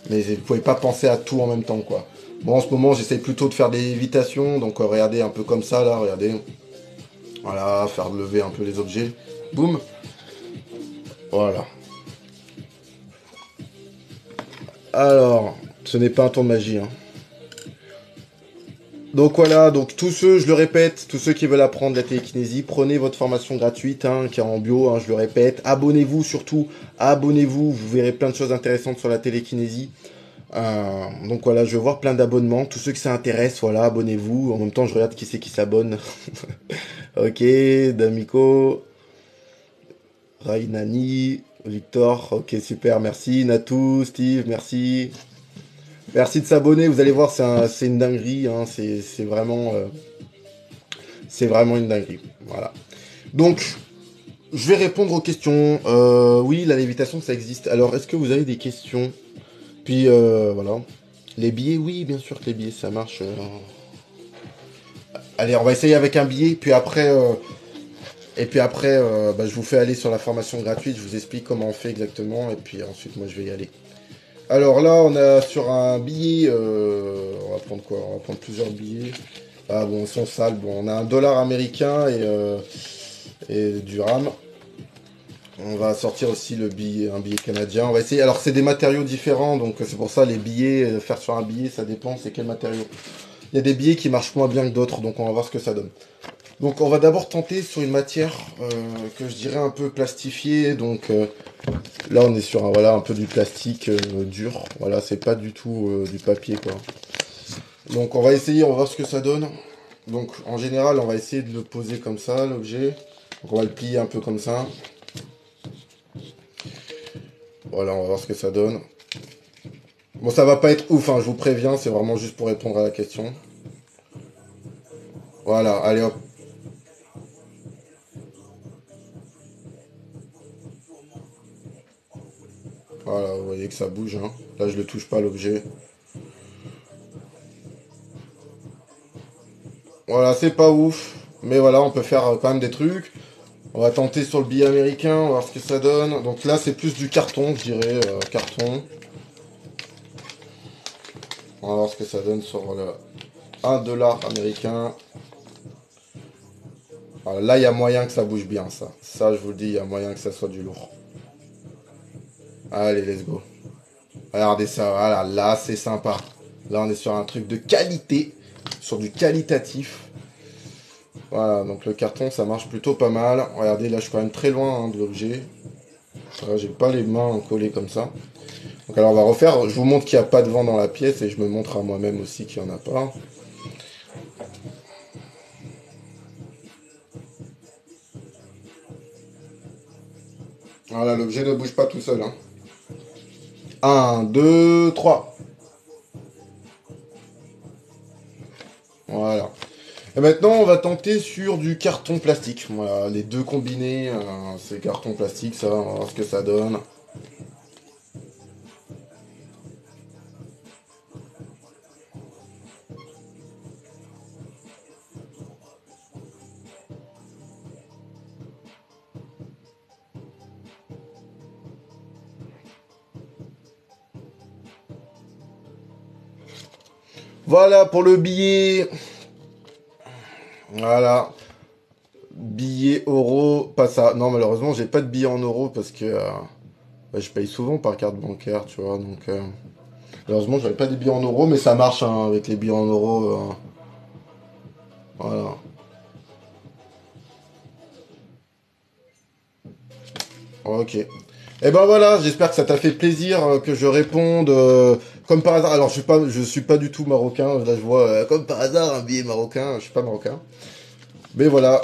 Mais vous pouvez pas penser à tout en même temps, quoi. Bon, en ce moment, j'essaye plutôt de faire des lévitations, donc regardez un peu comme ça, là, regardez. Voilà, faire lever un peu les objets. Boum. Voilà. Alors, ce n'est pas un tour de magie, hein. Donc voilà, donc tous ceux, je le répète, tous ceux qui veulent apprendre la télékinésie, prenez votre formation gratuite, hein, qui est en bio, hein, je le répète. Abonnez-vous surtout, abonnez-vous, vous verrez plein de choses intéressantes sur la télékinésie. Donc voilà, je vais voir plein d'abonnements. Tous ceux qui ça intéresse, voilà, abonnez-vous. En même temps, je regarde qui c'est qui s'abonne. Ok, D'Amico, Rainani, Victor, ok, super, merci. Natou, Steve, merci. Merci de s'abonner, vous allez voir, c'est une dinguerie, hein, c'est vraiment une dinguerie. Voilà. Donc, je vais répondre aux questions. Oui, la lévitation, ça existe. Alors, est-ce que vous avez des questions? Puis, voilà. Les billets, oui, bien sûr que les billets, ça marche. Allez, on va essayer avec un billet, puis après, bah, je vous fais aller sur la formation gratuite, je vous explique comment on fait exactement, et puis ensuite, moi, je vais y aller. Alors là, on a sur un billet, on va prendre quoi? On va prendre plusieurs billets. Ah bon, ils sont sales. Bon, on a un dollar américain et du RAM. On va sortir aussi un billet canadien. On va essayer. Alors c'est des matériaux différents, donc c'est pour ça les billets, faire sur un billet, ça dépend c'est quel matériau. Il y a des billets qui marchent moins bien que d'autres, donc on va voir ce que ça donne. Donc on va d'abord tenter sur une matière que je dirais un peu plastifiée. Donc là on est sur voilà, un peu du plastique dur. Voilà, c'est pas du tout du papier quoi. Donc on va essayer, on va voir ce que ça donne. Donc en général on va essayer de le poser comme ça l'objet. Donc on va le plier un peu comme ça. Voilà, on va voir ce que ça donne. Bon, ça va pas être ouf, hein, je vous préviens, c'est vraiment juste pour répondre à la question. Voilà, allez hop. Voilà, vous voyez que ça bouge, hein. Là, je le touche pas l'objet. Voilà, c'est pas ouf. Mais voilà, on peut faire quand même des trucs. On va tenter sur le billet américain, on va voir ce que ça donne. Donc là, c'est plus du carton, je dirais, carton. On va voir ce que ça donne sur le 1 dollar américain. Voilà, là, il y a moyen que ça bouge bien, ça. Ça, je vous le dis, il y a moyen que ça soit du lourd. Allez, let's go. Regardez ça, voilà, là, c'est sympa. Là, on est sur un truc de qualité, sur du qualitatif. Voilà, donc le carton, ça marche plutôt pas mal. Regardez, là, je suis quand même très loin hein, de l'objet. Voilà, j'ai pas les mains collées comme ça. Donc alors, on va refaire. Je vous montre qu'il n'y a pas de vent dans la pièce et je me montre à moi-même aussi qu'il n'y en a pas. Voilà, l'objet ne bouge pas tout seul. Hein. 1, 2, 3. Et maintenant, on va tenter sur du carton plastique. Voilà, les deux combinés, c'est carton plastique, ça, on va voir ce que ça donne. Voilà pour le billet. Voilà. Billet euro, pas ça. Non, malheureusement, j'ai pas de billet en euros parce que bah, je paye souvent par carte bancaire, tu vois. Donc, malheureusement, j'avais pas des billets en euros, mais ça marche hein, avec les billets en euros. Voilà. Ok. Et ben voilà, j'espère que ça t'a fait plaisir que je réponde comme par hasard. Alors je suis pas du tout marocain. Là je vois comme par hasard un billet marocain. Je suis pas marocain. Mais voilà,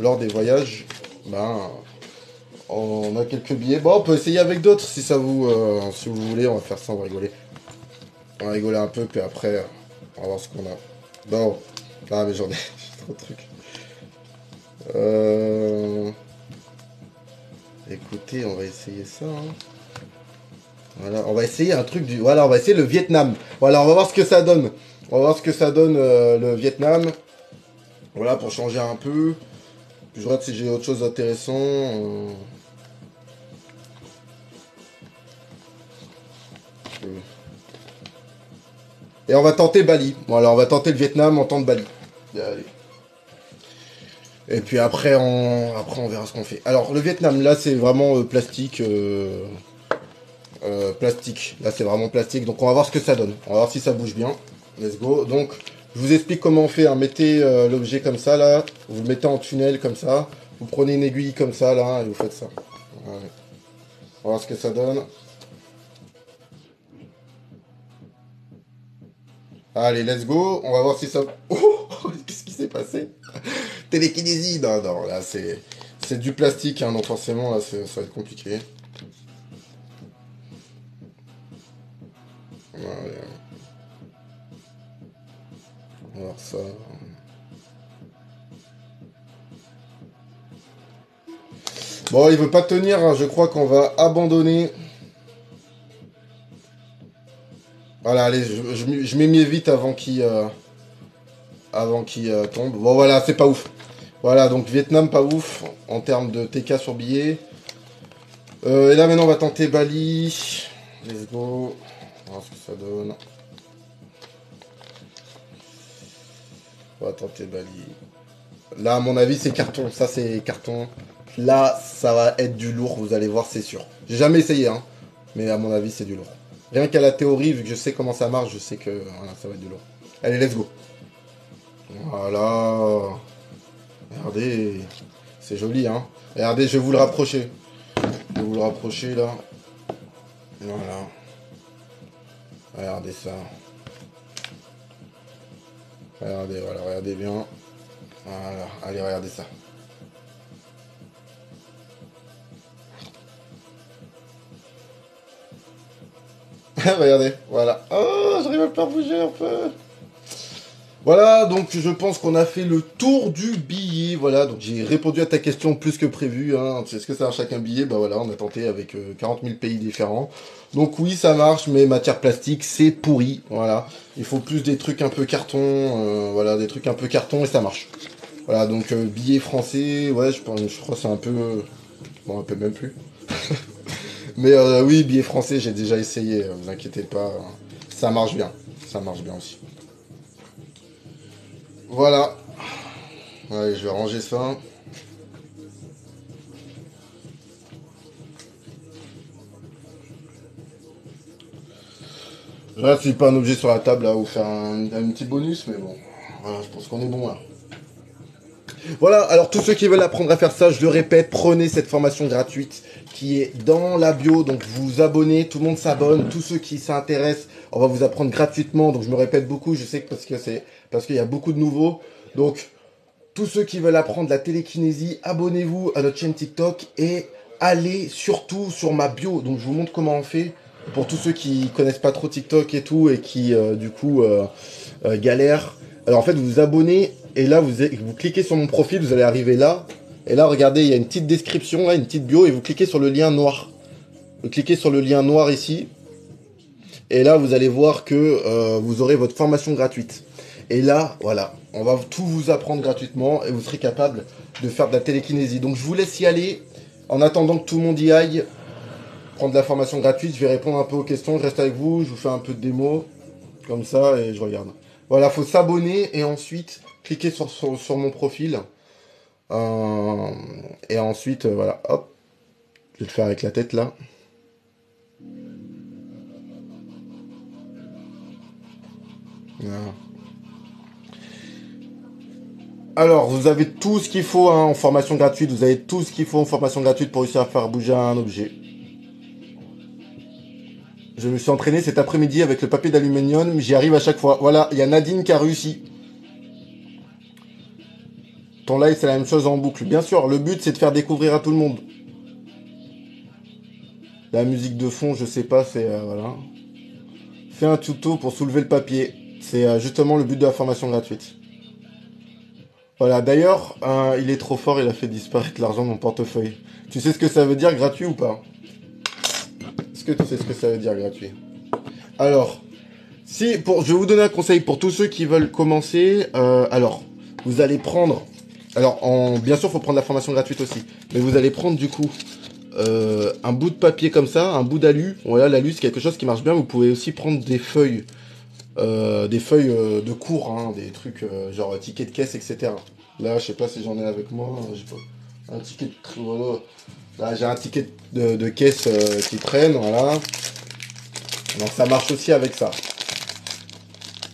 lors des voyages, ben on a quelques billets. Bon, on peut essayer avec d'autres si vous voulez. On va faire ça, on va rigoler. On va rigoler un peu, puis après on va voir ce qu'on a. Bon, ah mais j'en ai j'ai trop de trucs. Euh... Écoutez, on va essayer ça. Hein. Voilà, on va essayer un truc du. Voilà, on va essayer le Vietnam. Voilà, on va voir ce que ça donne. On va voir ce que ça donne le Vietnam. Voilà, pour changer un peu. Puis je regarde si j'ai autre chose d'intéressant. Et on va tenter Bali. Voilà, on va tenter le Vietnam, on tente Bali. Allez. Et puis après on verra ce qu'on fait. Alors le Vietnam, là c'est vraiment plastique. Plastique. Là, c'est vraiment plastique. Donc, on va voir ce que ça donne. On va voir si ça bouge bien. Let's go. Donc, je vous explique comment on fait. Hein. Mettez l'objet comme ça, là. Vous le mettez en tunnel, comme ça. Vous prenez une aiguille comme ça, là, et vous faites ça. Ouais. On va voir ce que ça donne. Allez, let's go. On va voir si ça... Oh, qu'est-ce qui s'est passé? Télékinésie. Non, non, là, c'est du plastique. Hein, donc, forcément, là, ça va être compliqué. Allez. On va voir ça. Bon, il veut pas tenir, hein. Je crois qu'on va abandonner. Voilà, allez, je m'y mets vite avant qu'il tombe. Bon, voilà, c'est pas ouf. Voilà, donc Vietnam, pas ouf en termes de TK sur billet. Et là, maintenant, on va tenter Bali. Let's go. On va voir ce que ça donne. On va tenter Bali. Là, à mon avis, c'est carton. Ça, c'est carton. Là, ça va être du lourd, vous allez voir, c'est sûr. J'ai jamais essayé, hein. Mais à mon avis, c'est du lourd. Rien qu'à la théorie, vu que je sais comment ça marche, je sais que voilà, ça va être du lourd. Allez, let's go. Voilà. Regardez. C'est joli, hein. Regardez, je vais vous le rapprocher. Je vais vous le rapprocher, là. Voilà. Regardez ça. Regardez, voilà, regardez bien. Voilà. Allez, regardez ça. Regardez, voilà. Oh, j'arrive à faire bouger un peu. Voilà, donc je pense qu'on a fait le tour du billet. Voilà, donc j'ai répondu à ta question plus que prévu. Hein. Est-ce que ça marche avec un billet? Bah voilà, on a tenté avec 40 000 pays différents. Donc oui, ça marche, mais matière plastique, c'est pourri. Voilà, il faut plus des trucs un peu carton. Voilà, des trucs un peu carton et ça marche. Voilà, donc billet français, ouais, je crois que c'est un peu... bon, un peu même plus. Mais oui, billet français, j'ai déjà essayé, vous inquiétez pas. Ça marche bien. Ça marche bien aussi. Voilà. Allez, je vais ranger ça. Là, c'est pas un objet sur la table là, ou faire un petit bonus, mais bon. Voilà, je pense qu'on est bon là. Voilà, alors tous ceux qui veulent apprendre à faire ça, je le répète, prenez cette formation gratuite qui est dans la bio, donc vous vous abonnez, tout le monde s'abonne, tous ceux qui s'intéressent, on va vous apprendre gratuitement, donc je me répète beaucoup, je sais que parce qu'il y a beaucoup de nouveaux, donc tous ceux qui veulent apprendre la télékinésie, abonnez-vous à notre chaîne TikTok et allez surtout sur ma bio, donc je vous montre comment on fait, pour tous ceux qui connaissent pas trop TikTok et tout, et qui du coup galèrent, alors en fait vous vous abonnez. et là, vous cliquez sur mon profil, vous allez arriver là. Et là, regardez, il y a une petite description, là, une petite bio, et vous cliquez sur le lien noir. Vous cliquez sur le lien noir ici. Et là, vous allez voir que vous aurez votre formation gratuite. Et là, voilà, on va tout vous apprendre gratuitement et vous serez capable de faire de la télékinésie. Donc, je vous laisse y aller. En attendant que tout le monde y aille, prendre la formation gratuite, je vais répondre un peu aux questions. Je reste avec vous, je vous fais un peu de démo, comme ça, et je regarde. Voilà, faut s'abonner et ensuite cliquer sur mon profil. Et ensuite, voilà, hop, je vais le faire avec la tête là. Voilà. Alors, vous avez tout ce qu'il faut hein, en formation gratuite. Vous avez tout ce qu'il faut en formation gratuite pour réussir à faire bouger un objet. Je me suis entraîné cet après-midi avec le papier d'aluminium. J'y arrive à chaque fois. Voilà, il y a Nadine qui a réussi. Ton live, c'est la même chose en boucle. Bien sûr, le but, c'est de faire découvrir à tout le monde. La musique de fond, je sais pas, c'est... voilà. Fais un tuto pour soulever le papier. C'est justement le but de la formation gratuite. Voilà, d'ailleurs, il est trop fort, il a fait disparaître l'argent de mon portefeuille. Tu sais ce que ça veut dire gratuit ou pas? Est-ce que tu sais ce que ça veut dire gratuit? Alors, je vais vous donner un conseil pour tous ceux qui veulent commencer. Alors, vous allez prendre... Alors, bien sûr, il faut prendre la formation gratuite aussi. Mais vous allez prendre du coup un bout de papier comme ça, un bout d'alu. Voilà, l'alu, c'est quelque chose qui marche bien. Vous pouvez aussi prendre des feuilles. De cours, hein, des trucs genre ticket de caisse, etc. Là, je sais pas si j'en ai avec moi. J'ai pas un ticket de... Voilà. Là, j'ai un ticket de caisse qui traîne, voilà. Donc ça marche aussi avec ça.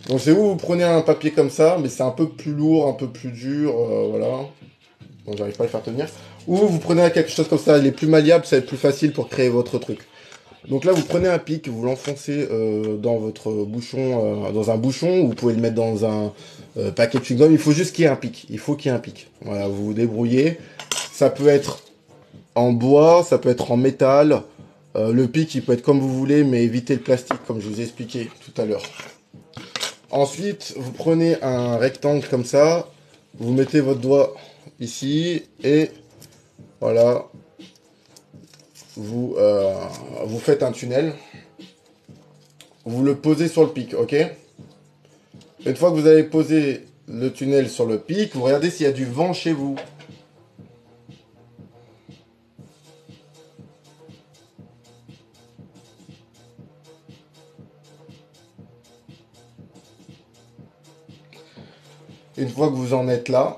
Donc c'est où vous prenez un papier comme ça, mais c'est un peu plus lourd, un peu plus dur, voilà. Bon, j'arrive pas à le faire tenir. Ou vous prenez quelque chose comme ça, il est plus malléable, ça va être plus facile pour créer votre truc. Donc là, vous prenez un pic, vous l'enfoncez dans votre bouchon, dans un bouchon, ou vous pouvez le mettre dans un paquet de chewing-gum. Il faut juste qu'il y ait un pic. Il faut qu'il y ait un pic. Voilà, vous vous débrouillez. Ça peut être en bois, ça peut être en métal. Le pic, il peut être comme vous voulez, mais évitez le plastique, comme je vous ai expliqué tout à l'heure. Ensuite, vous prenez un rectangle comme ça. Vous mettez votre doigt ici, et voilà. Vous faites un tunnel, vous le posez sur le pic, ok? Une fois que vous avez posé le tunnel sur le pic, vous regardez s'il y a du vent chez vous. Une fois que vous en êtes là,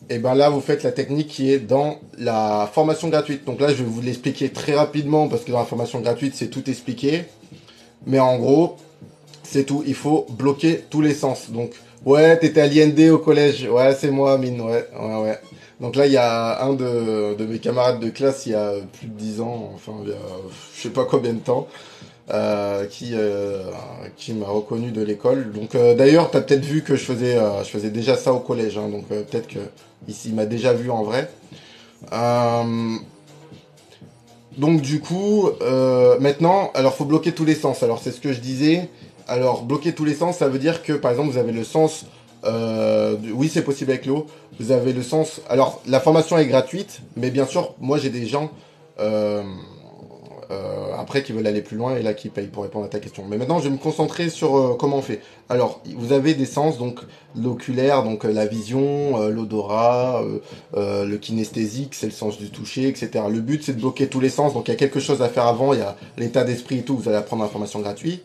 et ben là vous faites la technique qui est dans la formation gratuite. Donc là je vais vous l'expliquer très rapidement parce que dans la formation gratuite c'est tout expliqué. Mais en gros, c'est tout. Il faut bloquer tous les sens. Donc, ouais, t'étais à l'IND au collège. Ouais, c'est moi, Amine. Ouais. Donc là, il y a un de mes camarades de classe, il y a plus de 10 ans, enfin, il y a je sais pas combien de temps, qui m'a reconnu de l'école. Donc, d'ailleurs, t'as peut-être vu que je faisais déjà ça au collège. Hein, donc, peut-être que ici, il m'a déjà vu en vrai. Donc du coup, maintenant, alors faut bloquer tous les sens. Alors c'est ce que je disais. Alors bloquer tous les sens, ça veut dire que par exemple vous avez le sens, oui c'est possible avec l'eau. Vous avez le sens. Alors la formation est gratuite, mais bien sûr, moi j'ai des gens après qui veulent aller plus loin et là qui payent pour répondre à ta question. Mais maintenant je vais me concentrer sur comment on fait. Alors vous avez des sens, donc l'oculaire, donc la vision, l'odorat, le kinesthésique, c'est le sens du toucher, etc. Le but c'est de bloquer tous les sens, donc il y a quelque chose à faire avant, il y a l'état d'esprit et tout, vous allez apprendre l'information gratuite,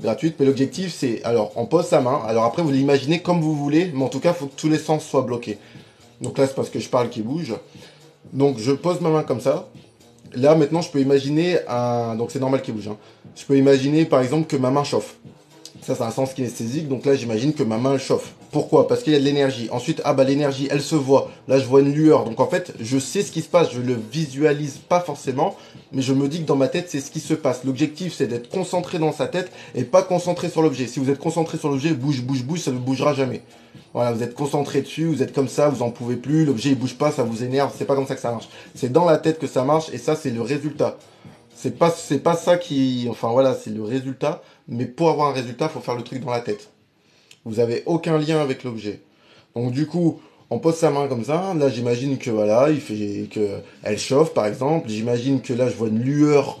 mais l'objectif c'est, alors on pose sa main, alors après vous l'imaginez comme vous voulez, mais en tout cas il faut que tous les sens soient bloqués. Donc là c'est parce que je parle qui bouge. Donc je pose ma main comme ça. Là, maintenant, je peux imaginer un... Donc, c'est normal qu'il bouge. Hein. Je peux imaginer, par exemple, que ma main chauffe. Ça, c'est un sens kinesthésique. Donc là, j'imagine que ma main, elle chauffe. Pourquoi? Parce qu'il y a de l'énergie. Ensuite, ah bah, l'énergie, elle se voit. Là, je vois une lueur. Donc, en fait, je sais ce qui se passe. Je le visualise pas forcément. Mais je me dis que dans ma tête, c'est ce qui se passe. L'objectif, c'est d'être concentré dans sa tête et pas concentré sur l'objet. Si vous êtes concentré sur l'objet, bouge, ça ne bougera jamais. Voilà, vous êtes concentré dessus, vous êtes comme ça, vous en pouvez plus, l'objet il bouge pas, ça vous énerve, c'est pas comme ça que ça marche. C'est dans la tête que ça marche et ça c'est le résultat. C'est pas ça qui, enfin voilà, c'est le résultat. Mais pour avoir un résultat, faut faire le truc dans la tête. Vous avez aucun lien avec l'objet. Donc du coup, on pose sa main comme ça. Là, j'imagine que voilà, il fait que elle chauffe, par exemple. J'imagine que là, je vois une lueur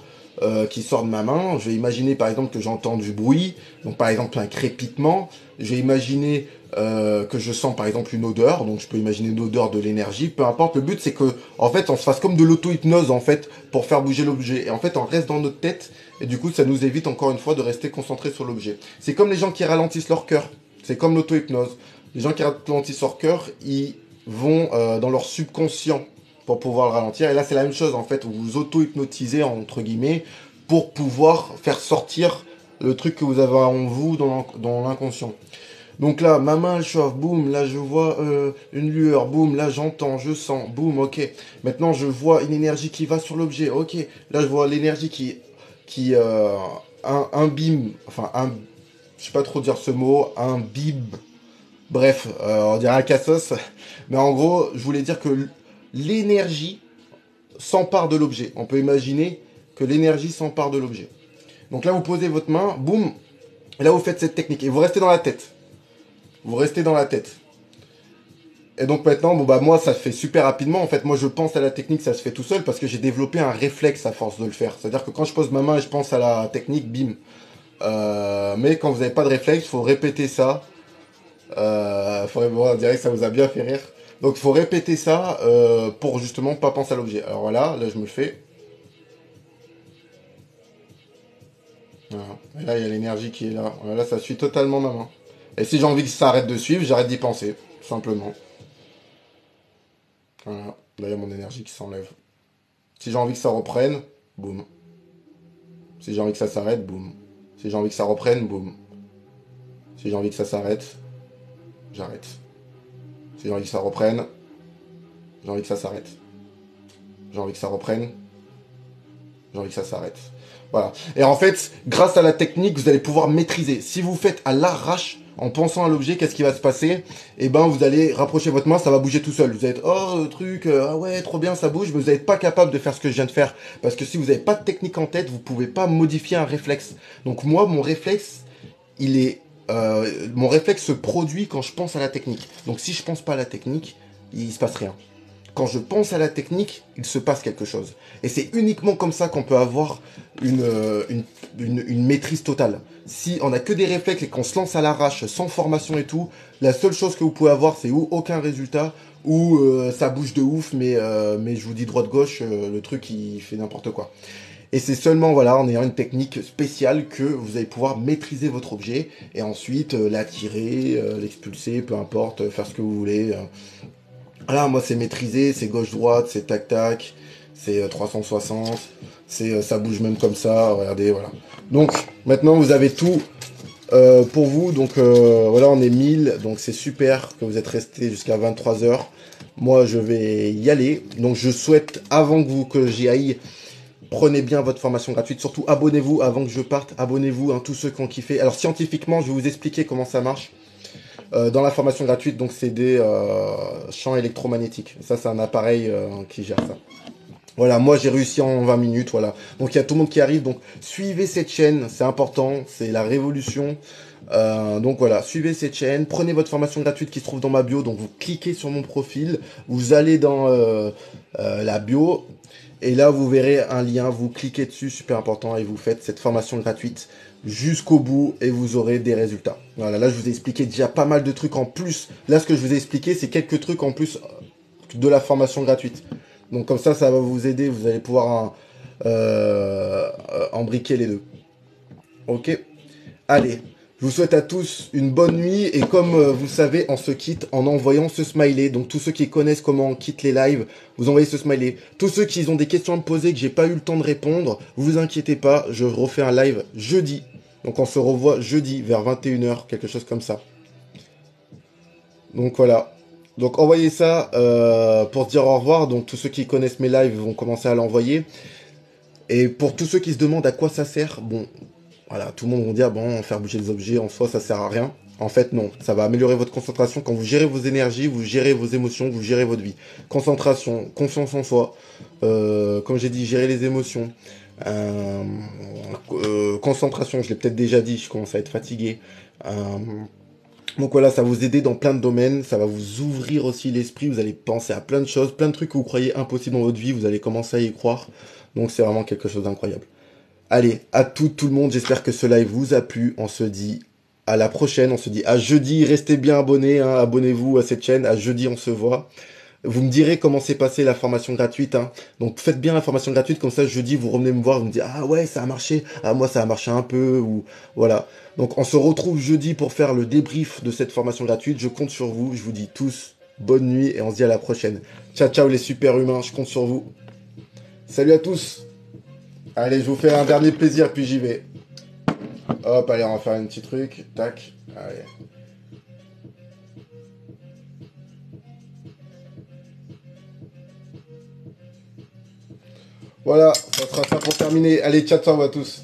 qui sort de ma main. Je vais imaginer, par exemple, que j'entends du bruit. Donc, par exemple, un crépitement. Je vais imaginer que je sens, par exemple, une odeur. Donc, je peux imaginer une odeur de l'énergie. Peu importe. Le but, c'est que, en fait, on se fasse comme de l'auto-hypnose, en fait, pour faire bouger l'objet. Et en fait, on reste dans notre tête. Et du coup, ça nous évite encore une fois de rester concentré sur l'objet. C'est comme les gens qui ralentissent leur cœur. C'est comme l'auto-hypnose. Les gens qui ralentissent leur cœur, ils vont dans leur subconscient pour pouvoir le ralentir. Et là, c'est la même chose, en fait. Vous vous auto-hypnotisez, entre guillemets, pour pouvoir faire sortir le truc que vous avez en vous dans l'inconscient. Donc là, ma main, elle chauffe, boum, là, je vois une lueur, boum, là, j'entends, je sens, boum, ok. Maintenant, je vois une énergie qui va sur l'objet, ok. Là, je vois l'énergie qui imbibe, enfin, je sais pas trop dire ce mot, imbibe. Bref, on dirait un cassos. Mais en gros, je voulais dire que l'énergie s'empare de l'objet. On peut imaginer que l'énergie s'empare de l'objet. Donc là, vous posez votre main, boum, et là, vous faites cette technique. Et vous restez dans la tête. Vous restez dans la tête. Et donc maintenant, bon bah moi, ça se fait super rapidement. En fait, moi, je pense à la technique, ça se fait tout seul parce que j'ai développé un réflexe à force de le faire. C'est-à-dire que quand je pose ma main et je pense à la technique, bim. Mais quand vous n'avez pas de réflexe, il faut répéter ça. Bon, on dirait que ça vous a bien fait rire. Donc il faut répéter ça pour justement pas penser à l'objet. Alors voilà, là je me le fais. Voilà. Et là il y a l'énergie qui est là. Voilà, là ça suit totalement ma main. Et si j'ai envie que ça arrête de suivre, j'arrête d'y penser. Tout simplement. Voilà. Là il y a mon énergie qui s'enlève. Si j'ai envie que ça reprenne, boum. Si j'ai envie que ça s'arrête, boum. Si j'ai envie que ça reprenne, boum. Si j'ai envie que ça s'arrête, j'arrête. Si j'ai envie que ça reprenne, j'ai envie que ça s'arrête. J'ai envie que ça reprenne, j'ai envie que ça s'arrête. Voilà. Et en fait, grâce à la technique, vous allez pouvoir maîtriser. Si vous faites à l'arrache, en pensant à l'objet, qu'est-ce qui va se passer? Eh ben, vous allez rapprocher votre main, ça va bouger tout seul. Vous allez être, oh, truc, ah ouais, trop bien, ça bouge, mais vous n'êtes pas capable de faire ce que je viens de faire. Parce que si vous n'avez pas de technique en tête, vous pouvez pas modifier un réflexe. Donc moi, mon réflexe, il est, mon réflexe se produit quand je pense à la technique. Donc si je pense pas à la technique, il se passe rien. Quand je pense à la technique, il se passe quelque chose. Et c'est uniquement comme ça qu'on peut avoir une maîtrise totale. Si on n'a que des réflexes et qu'on se lance à l'arrache, sans formation et tout, la seule chose que vous pouvez avoir, c'est ou aucun résultat, ou ça bouge de ouf, mais je vous dis droite-gauche, le truc il fait n'importe quoi. Et c'est seulement voilà, en ayant une technique spéciale que vous allez pouvoir maîtriser votre objet, et ensuite l'attirer, l'expulser, peu importe, faire ce que vous voulez. Là, moi, c'est maîtrisé, c'est gauche-droite, c'est tac-tac, c'est 360, ça bouge même comme ça, regardez, voilà. Donc, maintenant, vous avez tout pour vous. Donc, voilà, on est 1000, donc c'est super que vous êtes resté jusqu'à 23 heures. Moi, je vais y aller. Donc, je souhaite, avant que j'y aille, prenez bien votre formation gratuite. Surtout, abonnez-vous avant que je parte. Abonnez-vous, hein, tous ceux qui ont kiffé. Alors, scientifiquement, je vais vous expliquer comment ça marche. Dans la formation gratuite, donc c'est des champs électromagnétiques. Ça, c'est un appareil qui gère ça. Voilà, moi j'ai réussi en 20 minutes, voilà. Donc il y a tout le monde qui arrive, donc suivez cette chaîne, c'est important, c'est la révolution. Donc voilà, suivez cette chaîne, prenez votre formation gratuite qui se trouve dans ma bio, donc vous cliquez sur mon profil, vous allez dans la bio, et là vous verrez un lien, vous cliquez dessus, super important, et vous faites cette formation gratuite jusqu'au bout et vous aurez des résultats. Voilà, là je vous ai expliqué déjà pas mal de trucs en plus. Là ce que je vous ai expliqué, c'est quelques trucs en plus de la formation gratuite. Donc comme ça va vous aider, vous allez pouvoir embriquer les deux. Ok. Allez, je vous souhaite à tous une bonne nuit et comme vous savez, on se quitte en envoyant ce smiley. Donc tous ceux qui connaissent comment on quitte les lives, vous envoyez ce smiley. Tous ceux qui ont des questions à me poser que j'ai pas eu le temps de répondre, vous inquiétez pas, je refais un live jeudi. Donc on se revoit jeudi vers 21 h, quelque chose comme ça. Donc voilà. Donc envoyez ça pour se dire au revoir. Donc tous ceux qui connaissent mes lives vont commencer à l'envoyer. Et pour tous ceux qui se demandent à quoi ça sert, bon, voilà, tout le monde va dire, bon, faire bouger les objets en soi, ça sert à rien. En fait, non. Ça va améliorer votre concentration. Quand vous gérez vos énergies, vous gérez vos émotions, vous gérez votre vie. Concentration, confiance en soi. Comme j'ai dit, gérer les émotions. Concentration, je l'ai peut-être déjà dit, je commence à être fatigué. Donc voilà, ça va vous aider dans plein de domaines, ça va vous ouvrir aussi l'esprit, vous allez penser à plein de choses, plein de trucs que vous croyez impossibles dans votre vie, vous allez commencer à y croire. Donc c'est vraiment quelque chose d'incroyable. Allez, à tout le monde, j'espère que ce live vous a plu. On se dit à la prochaine, on se dit à jeudi, restez bien abonnés, hein, abonnez-vous à cette chaîne, à jeudi on se voit. Vous me direz comment s'est passée la formation gratuite, hein. Donc faites bien la formation gratuite, comme ça jeudi vous revenez me voir, vous me dites ah ouais ça a marché, ah moi ça a marché un peu, ou voilà. Donc on se retrouve jeudi pour faire le débrief de cette formation gratuite, je compte sur vous, je vous dis tous bonne nuit et on se dit à la prochaine. Ciao ciao les super humains, je compte sur vous. Salut à tous. Allez, je vous fais un dernier plaisir puis j'y vais. Hop, allez on va faire un petit truc, tac, allez. Voilà, ça sera ça pour terminer. Allez, ciao ciao à tous.